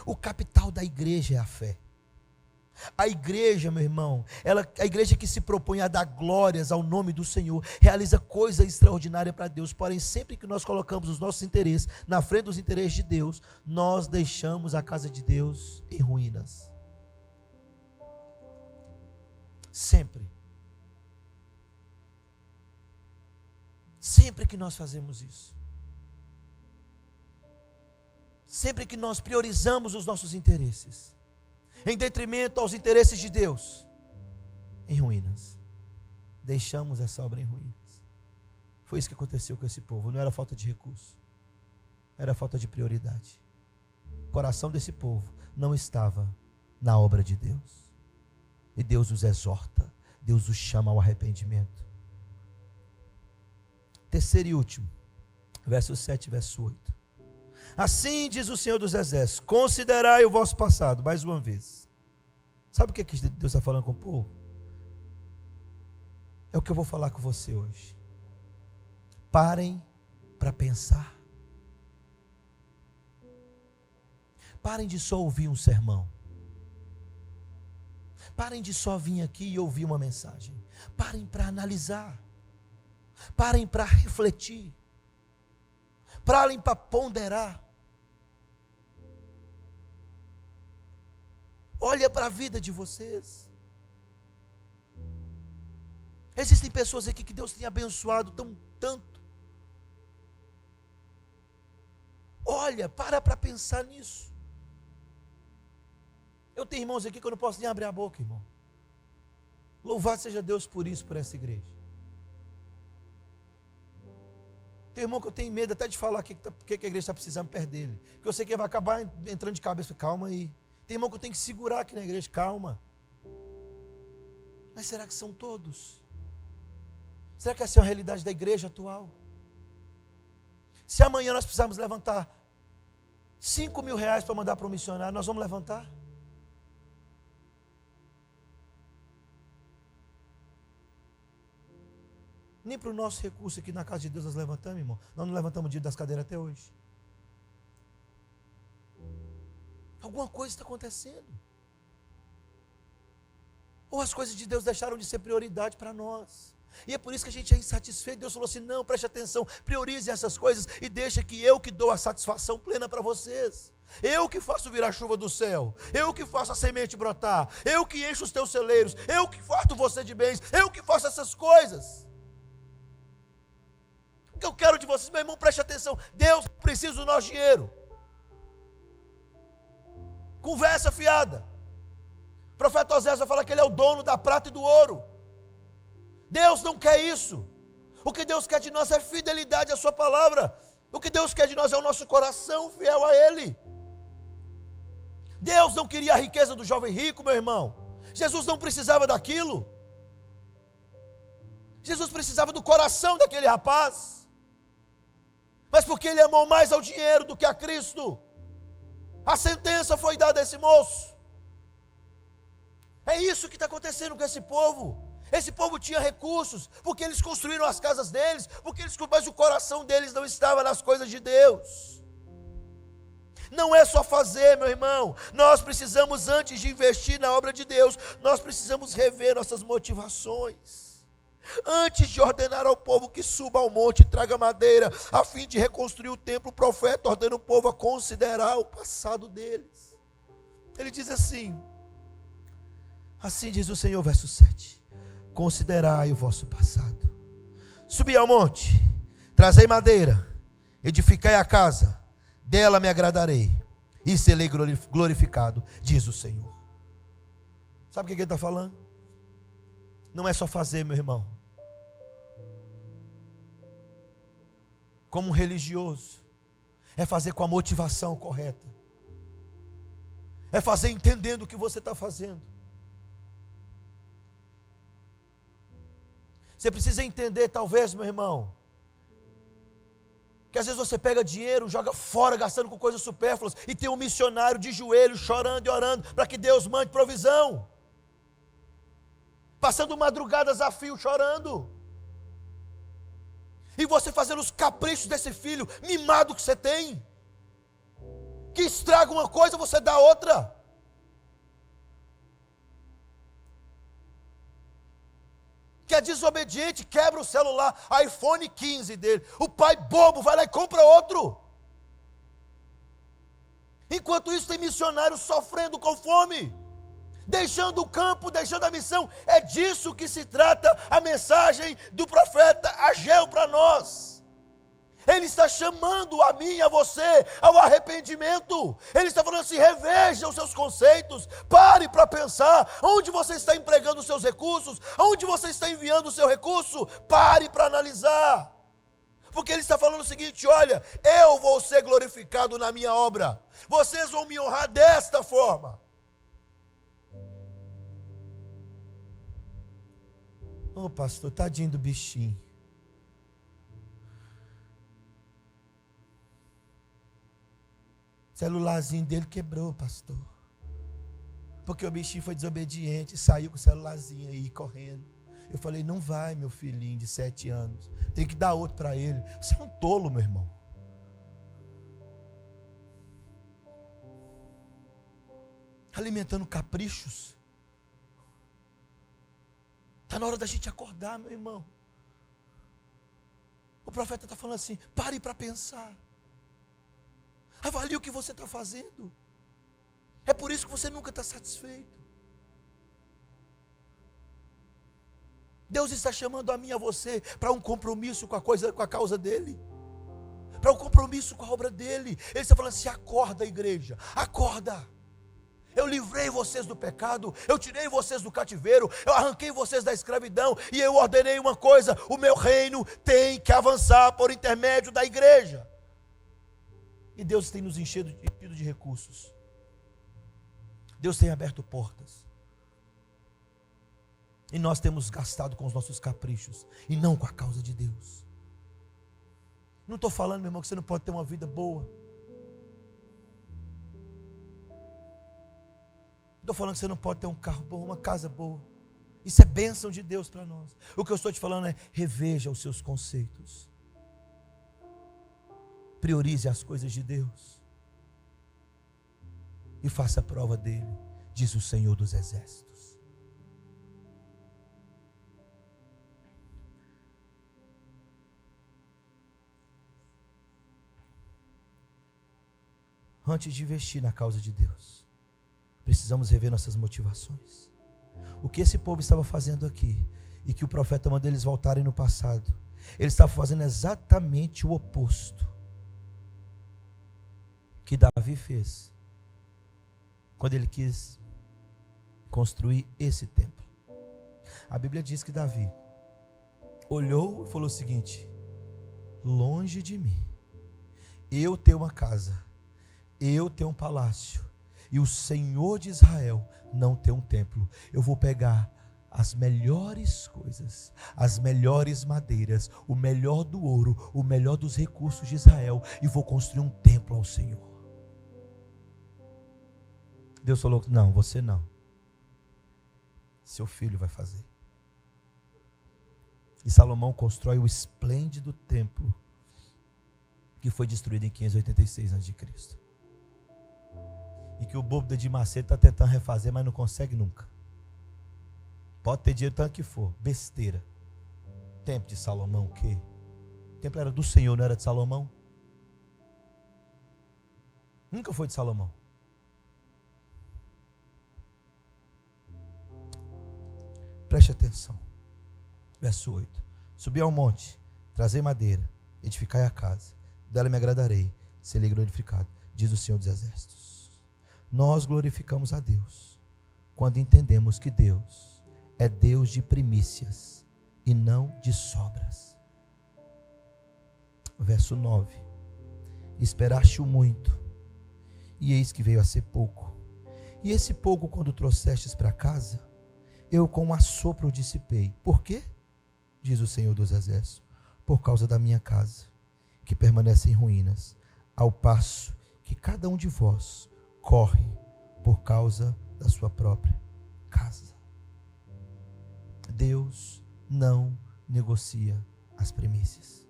O capital da igreja é a fé. A igreja, meu irmão, a igreja que se propõe a dar glórias ao nome do Senhor, realiza coisa extraordinária para Deus. Porém, sempre que nós colocamos os nossos interesses na frente dos interesses de Deus, nós deixamos a casa de Deus em ruínas. Sempre. Sempre que nós fazemos isso. Sempre que nós priorizamos os nossos interesses em detrimento aos interesses de Deus, em ruínas. Deixamos essa obra em ruínas. Foi isso que aconteceu com esse povo. Não era falta de recurso, era falta de prioridade. O coração desse povo não estava na obra de Deus. E Deus os exorta, Deus os chama ao arrependimento. Terceiro e último, verso 7 e verso 8. Assim diz o Senhor dos Exércitos: considerai o vosso passado. Mais uma vez. Sabe o que Deus está falando com o povo? É o que eu vou falar com você hoje. Parem para pensar. Parem de só ouvir um sermão. Parem de só vir aqui e ouvir uma mensagem. Parem para analisar. Parem para refletir. Parem para ponderar. Olha para a vida de vocês. Existem pessoas aqui que Deus tem abençoado tanto. Olha, para pensar nisso. Eu tenho irmãos aqui que eu não posso nem abrir a boca, irmão. Louvado seja Deus por isso, por essa igreja. Tem irmão que eu tenho medo até de falar o que a igreja está precisando perto dele. Porque eu sei que ele vai acabar entrando de cabeça. Calma aí. Tem irmão que eu tenho que segurar aqui na igreja. Calma. Mas será que são todos? Será que essa é a realidade da igreja atual? Se amanhã nós precisarmos levantar 5 mil reais para mandar para um missionário, nós vamos levantar? Nem para o nosso recurso aqui na casa de Deus nós levantamos, irmão. Nós não levantamos o dia das cadeiras até hoje. Alguma coisa está acontecendo. Ou as coisas de Deus deixaram de ser prioridade para nós. E é por isso que a gente é insatisfeito. Deus falou assim: não, preste atenção, priorize essas coisas e deixa que eu que dou a satisfação plena para vocês. Eu que faço virar chuva do céu, eu que faço a semente brotar, eu que encho os teus celeiros, eu que farto você de bens, eu que faço essas coisas. O que eu quero de vocês, meu irmão, preste atenção. Deus precisa do nosso dinheiro. Conversa fiada. O profeta Oséias vai falar que ele é o dono da prata e do ouro. Deus não quer isso. O que Deus quer de nós é fidelidade à sua palavra. O que Deus quer de nós é o nosso coração fiel a Ele. Deus não queria a riqueza do jovem rico, meu irmão. Jesus não precisava daquilo. Jesus precisava do coração daquele rapaz. Mas porque ele amou mais ao dinheiro do que a Cristo, a sentença foi dada a esse moço. É isso que está acontecendo com esse povo. Esse povo tinha recursos, porque eles construíram as casas deles, mas o coração deles não estava nas coisas de Deus. Não é só fazer, meu irmão. Nós precisamos, antes de investir na obra de Deus, nós precisamos rever nossas motivações. Antes de ordenar ao povo que suba ao monte e traga madeira, a fim de reconstruir o templo, o profeta ordena o povo a considerar o passado deles. Ele diz assim diz o Senhor, verso 7, considerai o vosso passado. Subi ao monte, trazei madeira, edificai a casa, dela me agradarei, e serei glorificado, diz o Senhor. Sabe o que ele está falando? Não é só fazer, meu irmão. Como um religioso, é fazer com a motivação correta. É fazer entendendo o que você está fazendo. Você precisa entender, talvez, meu irmão, que às vezes você pega dinheiro, joga fora, gastando com coisas supérfluas, e tem um missionário de joelhos, chorando e orando, para que Deus mande provisão. Passando madrugadas a fio, chorando. E você fazendo os caprichos desse filho, mimado que você tem, que estraga uma coisa, você dá outra. Que é desobediente, quebra o celular, iPhone 15 dele. O pai bobo vai lá e compra outro. Enquanto isso tem missionários sofrendo com fome, deixando o campo, deixando a missão. É disso que se trata a mensagem do profeta Ageu para nós. Ele está chamando a mim e a você ao arrependimento. Ele está falando assim: reveja os seus conceitos, pare para pensar onde você está empregando os seus recursos, onde você está enviando o seu recurso, pare para analisar. Porque ele está falando o seguinte: olha, eu vou ser glorificado na minha obra, vocês vão me honrar desta forma. Ô pastor, tadinho do bichinho. O celularzinho dele quebrou, pastor. Porque o bichinho foi desobediente, saiu com o celularzinho aí, correndo. Eu falei: não vai, meu filhinho de 7 anos. Tem que dar outro para ele. Você é um tolo, meu irmão. Alimentando caprichos. Está na hora da gente acordar, meu irmão. O profeta está falando assim: pare para pensar. Avalie o que você está fazendo. É por isso que você nunca está satisfeito. Deus está chamando a mim e a você para um compromisso com a causa dele. Para um compromisso com a obra dele. Ele está falando assim: acorda, igreja, acorda. Eu livrei vocês do pecado, eu tirei vocês do cativeiro, eu arranquei vocês da escravidão, e eu ordenei uma coisa: o meu reino tem que avançar por intermédio da igreja. E Deus tem nos enchido de recursos. Deus tem aberto portas. E nós temos gastado com os nossos caprichos, e não com a causa de Deus. Não estou falando, meu irmão, que você não pode ter uma vida boa. Estou falando que você não pode ter um carro bom, uma casa boa. Isso é bênção de Deus para nós. O que eu estou te falando é: reveja os seus conceitos. Priorize as coisas de Deus. E faça a prova dele, diz o Senhor dos Exércitos. Antes de investir na causa de Deus, precisamos rever nossas motivações. O que esse povo estava fazendo aqui, e que o profeta manda eles voltarem no passado, eles estavam fazendo exatamente o oposto que Davi fez quando ele quis construir esse templo. A Bíblia diz que Davi olhou e falou o seguinte: longe de mim, eu tenho uma casa, eu tenho um palácio, e o Senhor de Israel não tem um templo. Eu vou pegar as melhores coisas, as melhores madeiras, o melhor do ouro, o melhor dos recursos de Israel, e vou construir um templo ao Senhor. Deus falou: não, você não. Seu filho vai fazer. E Salomão constrói o esplêndido templo que foi destruído em 586 a.C. E que o bobo de Macedo está tentando refazer, mas não consegue nunca. Pode ter dinheiro tanto que for, besteira. Templo de Salomão, o quê? O templo era do Senhor, não era de Salomão? Nunca foi de Salomão. Preste atenção. Verso 8: subi ao monte, trazei madeira, edificai a casa, dela me agradarei, serei glorificado, diz o Senhor dos Exércitos. Nós glorificamos a Deus quando entendemos que Deus é Deus de primícias e não de sobras. Verso 9: esperaste-o muito, e eis que veio a ser pouco. E esse pouco, quando trouxestes para casa, eu com um assopro o dissipei. Por quê? Diz o Senhor dos Exércitos: por causa da minha casa, que permanece em ruínas, ao passo que cada um de vós corre por causa da sua própria casa. Deus não negocia as primícias.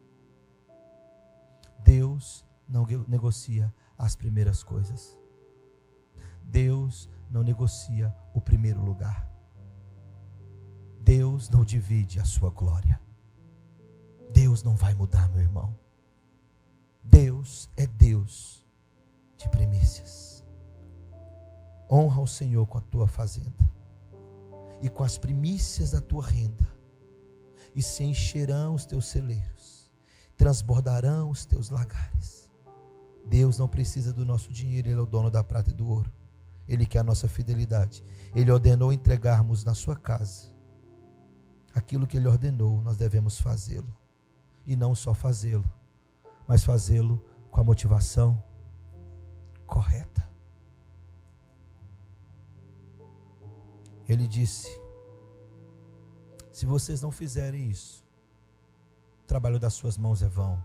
Deus não negocia as primeiras coisas. Deus não negocia o primeiro lugar. Deus não divide a sua glória. Deus não vai mudar, meu irmão. Deus é Deus de primícias. Honra o Senhor com a tua fazenda e com as primícias da tua renda, e se encherão os teus celeiros, transbordarão os teus lagares. Deus não precisa do nosso dinheiro, Ele é o dono da prata e do ouro. Ele quer a nossa fidelidade. Ele ordenou entregarmos na sua casa aquilo que Ele ordenou, nós devemos fazê-lo. E não só fazê-lo, mas fazê-lo com a motivação correta. Ele disse: se vocês não fizerem isso, o trabalho das suas mãos é vão.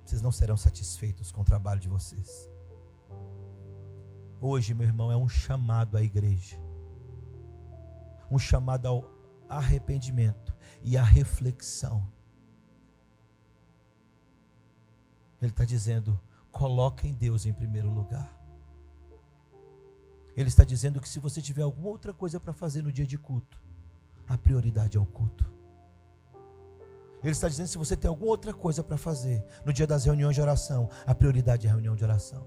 Vocês não serão satisfeitos com o trabalho de vocês. Hoje, meu irmão, é um chamado à igreja, um chamado ao arrependimento e à reflexão. Ele está dizendo: coloquem Deus em primeiro lugar. Ele está dizendo que se você tiver alguma outra coisa para fazer no dia de culto, a prioridade é o culto. Ele está dizendo que se você tem alguma outra coisa para fazer no dia das reuniões de oração, a prioridade é a reunião de oração.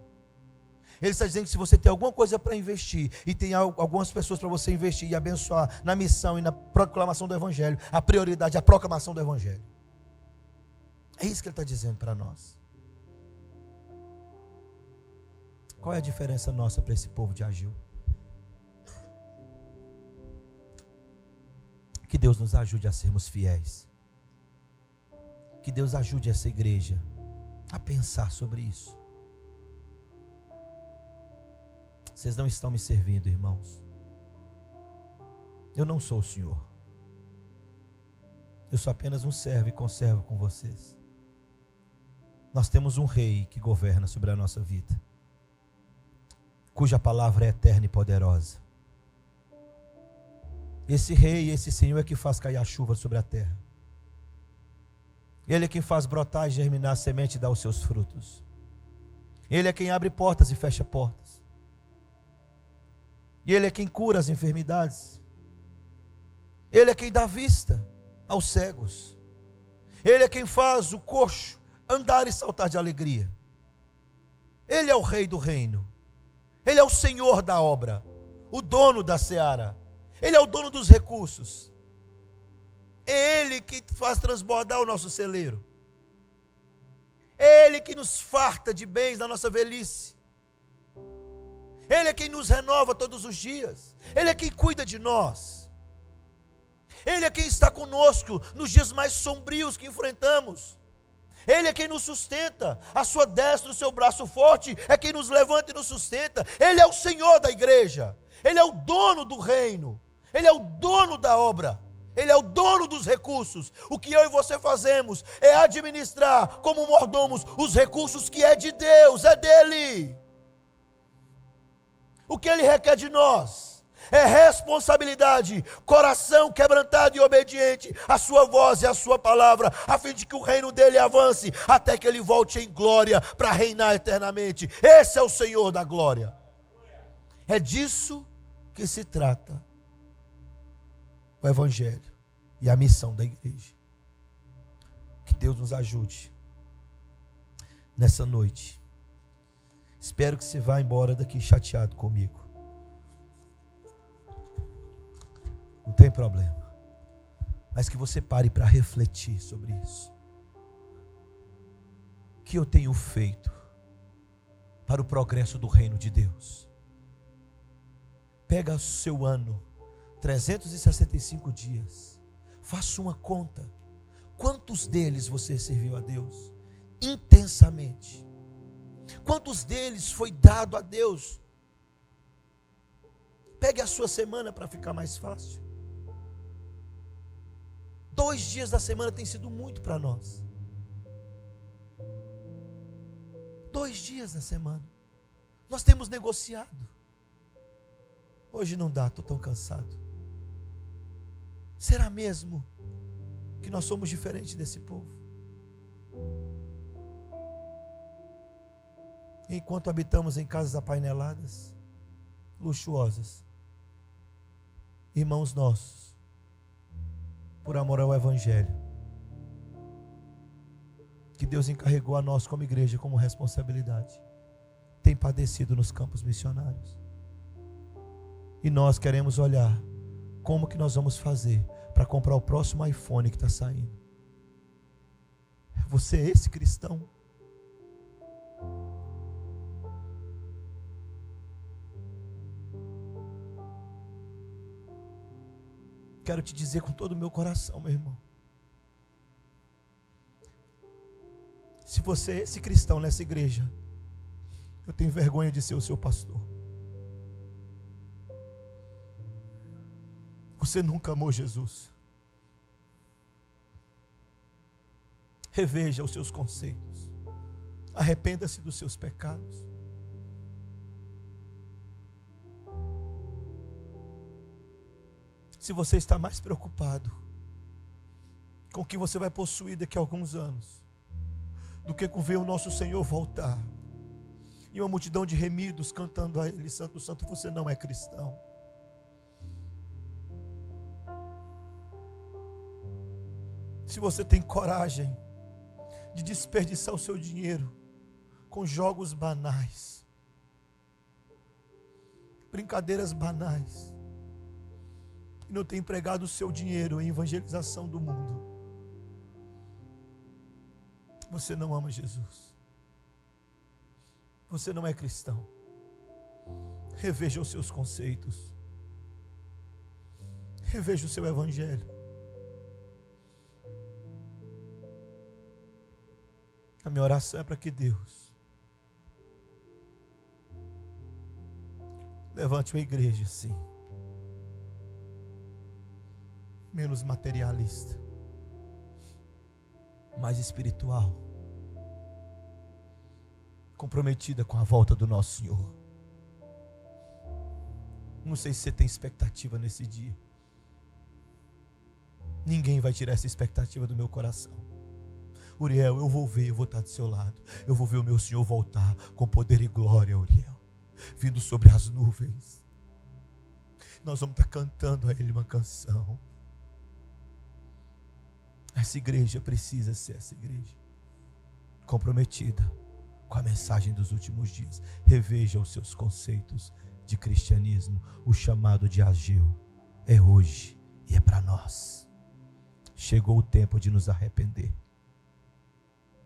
Ele está dizendo que se você tem alguma coisa para investir, e tem algumas pessoas para você investir e abençoar na missão e na proclamação do Evangelho, a prioridade é a proclamação do Evangelho. É isso que ele está dizendo para nós. Qual é a diferença nossa para esse povo de Agil? Que Deus nos ajude a sermos fiéis. Que Deus ajude essa igreja a pensar sobre isso. Vocês não estão me servindo, irmãos. Eu não sou o Senhor. Eu sou apenas um servo e conservo com vocês. Nós temos um rei que governa sobre a nossa vida, cuja palavra é eterna e poderosa. Esse rei, esse Senhor é que faz cair a chuva sobre a terra. Ele é quem faz brotar e germinar a semente e dar os seus frutos. Ele é quem abre portas e fecha portas. E Ele é quem cura as enfermidades. Ele é quem dá vista aos cegos. Ele é quem faz o coxo andar e saltar de alegria. Ele é o rei do reino. Ele é o Senhor da obra, o dono da seara. Ele é o dono dos recursos. É Ele que faz transbordar o nosso celeiro. É Ele que nos farta de bens na nossa velhice. Ele é quem nos renova todos os dias. Ele é quem cuida de nós. Ele é quem está conosco nos dias mais sombrios que enfrentamos. Ele é quem nos sustenta. A sua destra, o seu braço forte é quem nos levanta e nos sustenta. Ele é o Senhor da igreja. Ele é o dono do reino. Ele é o dono da obra. Ele é o dono dos recursos. O que eu e você fazemos é administrar como mordomos os recursos que é de Deus, é dele. O que ele requer de nós é responsabilidade, coração quebrantado e obediente à sua voz e à sua palavra, a fim de que o reino dele avance até que ele volte em glória para reinar eternamente. Esse é o Senhor da glória. É disso que se trata o Evangelho e a missão da igreja. Que Deus nos ajude nessa noite. Espero que você vá embora daqui chateado comigo. Não tem problema. Mas que você pare para refletir sobre isso. O que eu tenho feito para o progresso do reino de Deus? Pega o seu ano, 365 dias. Faça uma conta. Quantos deles você serviu a Deus intensamente? Quantos deles foi dado a Deus? Pegue a sua semana para ficar mais fácil. 2 dias da semana tem sido muito para nós. 2 dias da semana. Nós temos negociado. Hoje não dá, estou tão cansado. Será mesmo que nós somos diferentes desse povo? Enquanto habitamos em casas apaineladas, luxuosas, irmãos nossos, por amor ao Evangelho, que Deus encarregou a nós como igreja, como responsabilidade, tem padecido nos campos missionários. E nós queremos olhar como que nós vamos fazer para comprar o próximo iPhone que está saindo. Você é esse cristão? Quero te dizer com todo o meu coração, meu irmão. Se você é esse cristão nessa igreja, eu tenho vergonha de ser o seu pastor. Você nunca amou Jesus. Reveja os seus conceitos. Arrependa-se dos seus pecados. Se você está mais preocupado com o que você vai possuir daqui a alguns anos, do que com ver o nosso Senhor voltar, e uma multidão de remidos cantando a Ele, Santo, Santo, você não é cristão. Se você tem coragem de desperdiçar o seu dinheiro com jogos banais, brincadeiras banais, e não tem empregado o seu dinheiro em evangelização do mundo, você não ama Jesus. Você não é cristão. Reveja os seus conceitos. Reveja o seu evangelho. A minha oração é para que Deus levante uma igreja assim, menos materialista, mais espiritual, comprometida com a volta do nosso Senhor. Não sei se você tem expectativa nesse dia. Ninguém vai tirar essa expectativa do meu coração. Uriel, eu vou ver, eu vou estar do seu lado. Eu vou ver o meu Senhor voltar com poder e glória, Uriel, vindo sobre as nuvens. Nós vamos estar cantando a Ele uma canção. Essa igreja precisa ser essa igreja comprometida com a mensagem dos últimos dias. Reveja os seus conceitos de cristianismo. O chamado de Ageu é hoje e é para nós. Chegou o tempo de nos arrepender.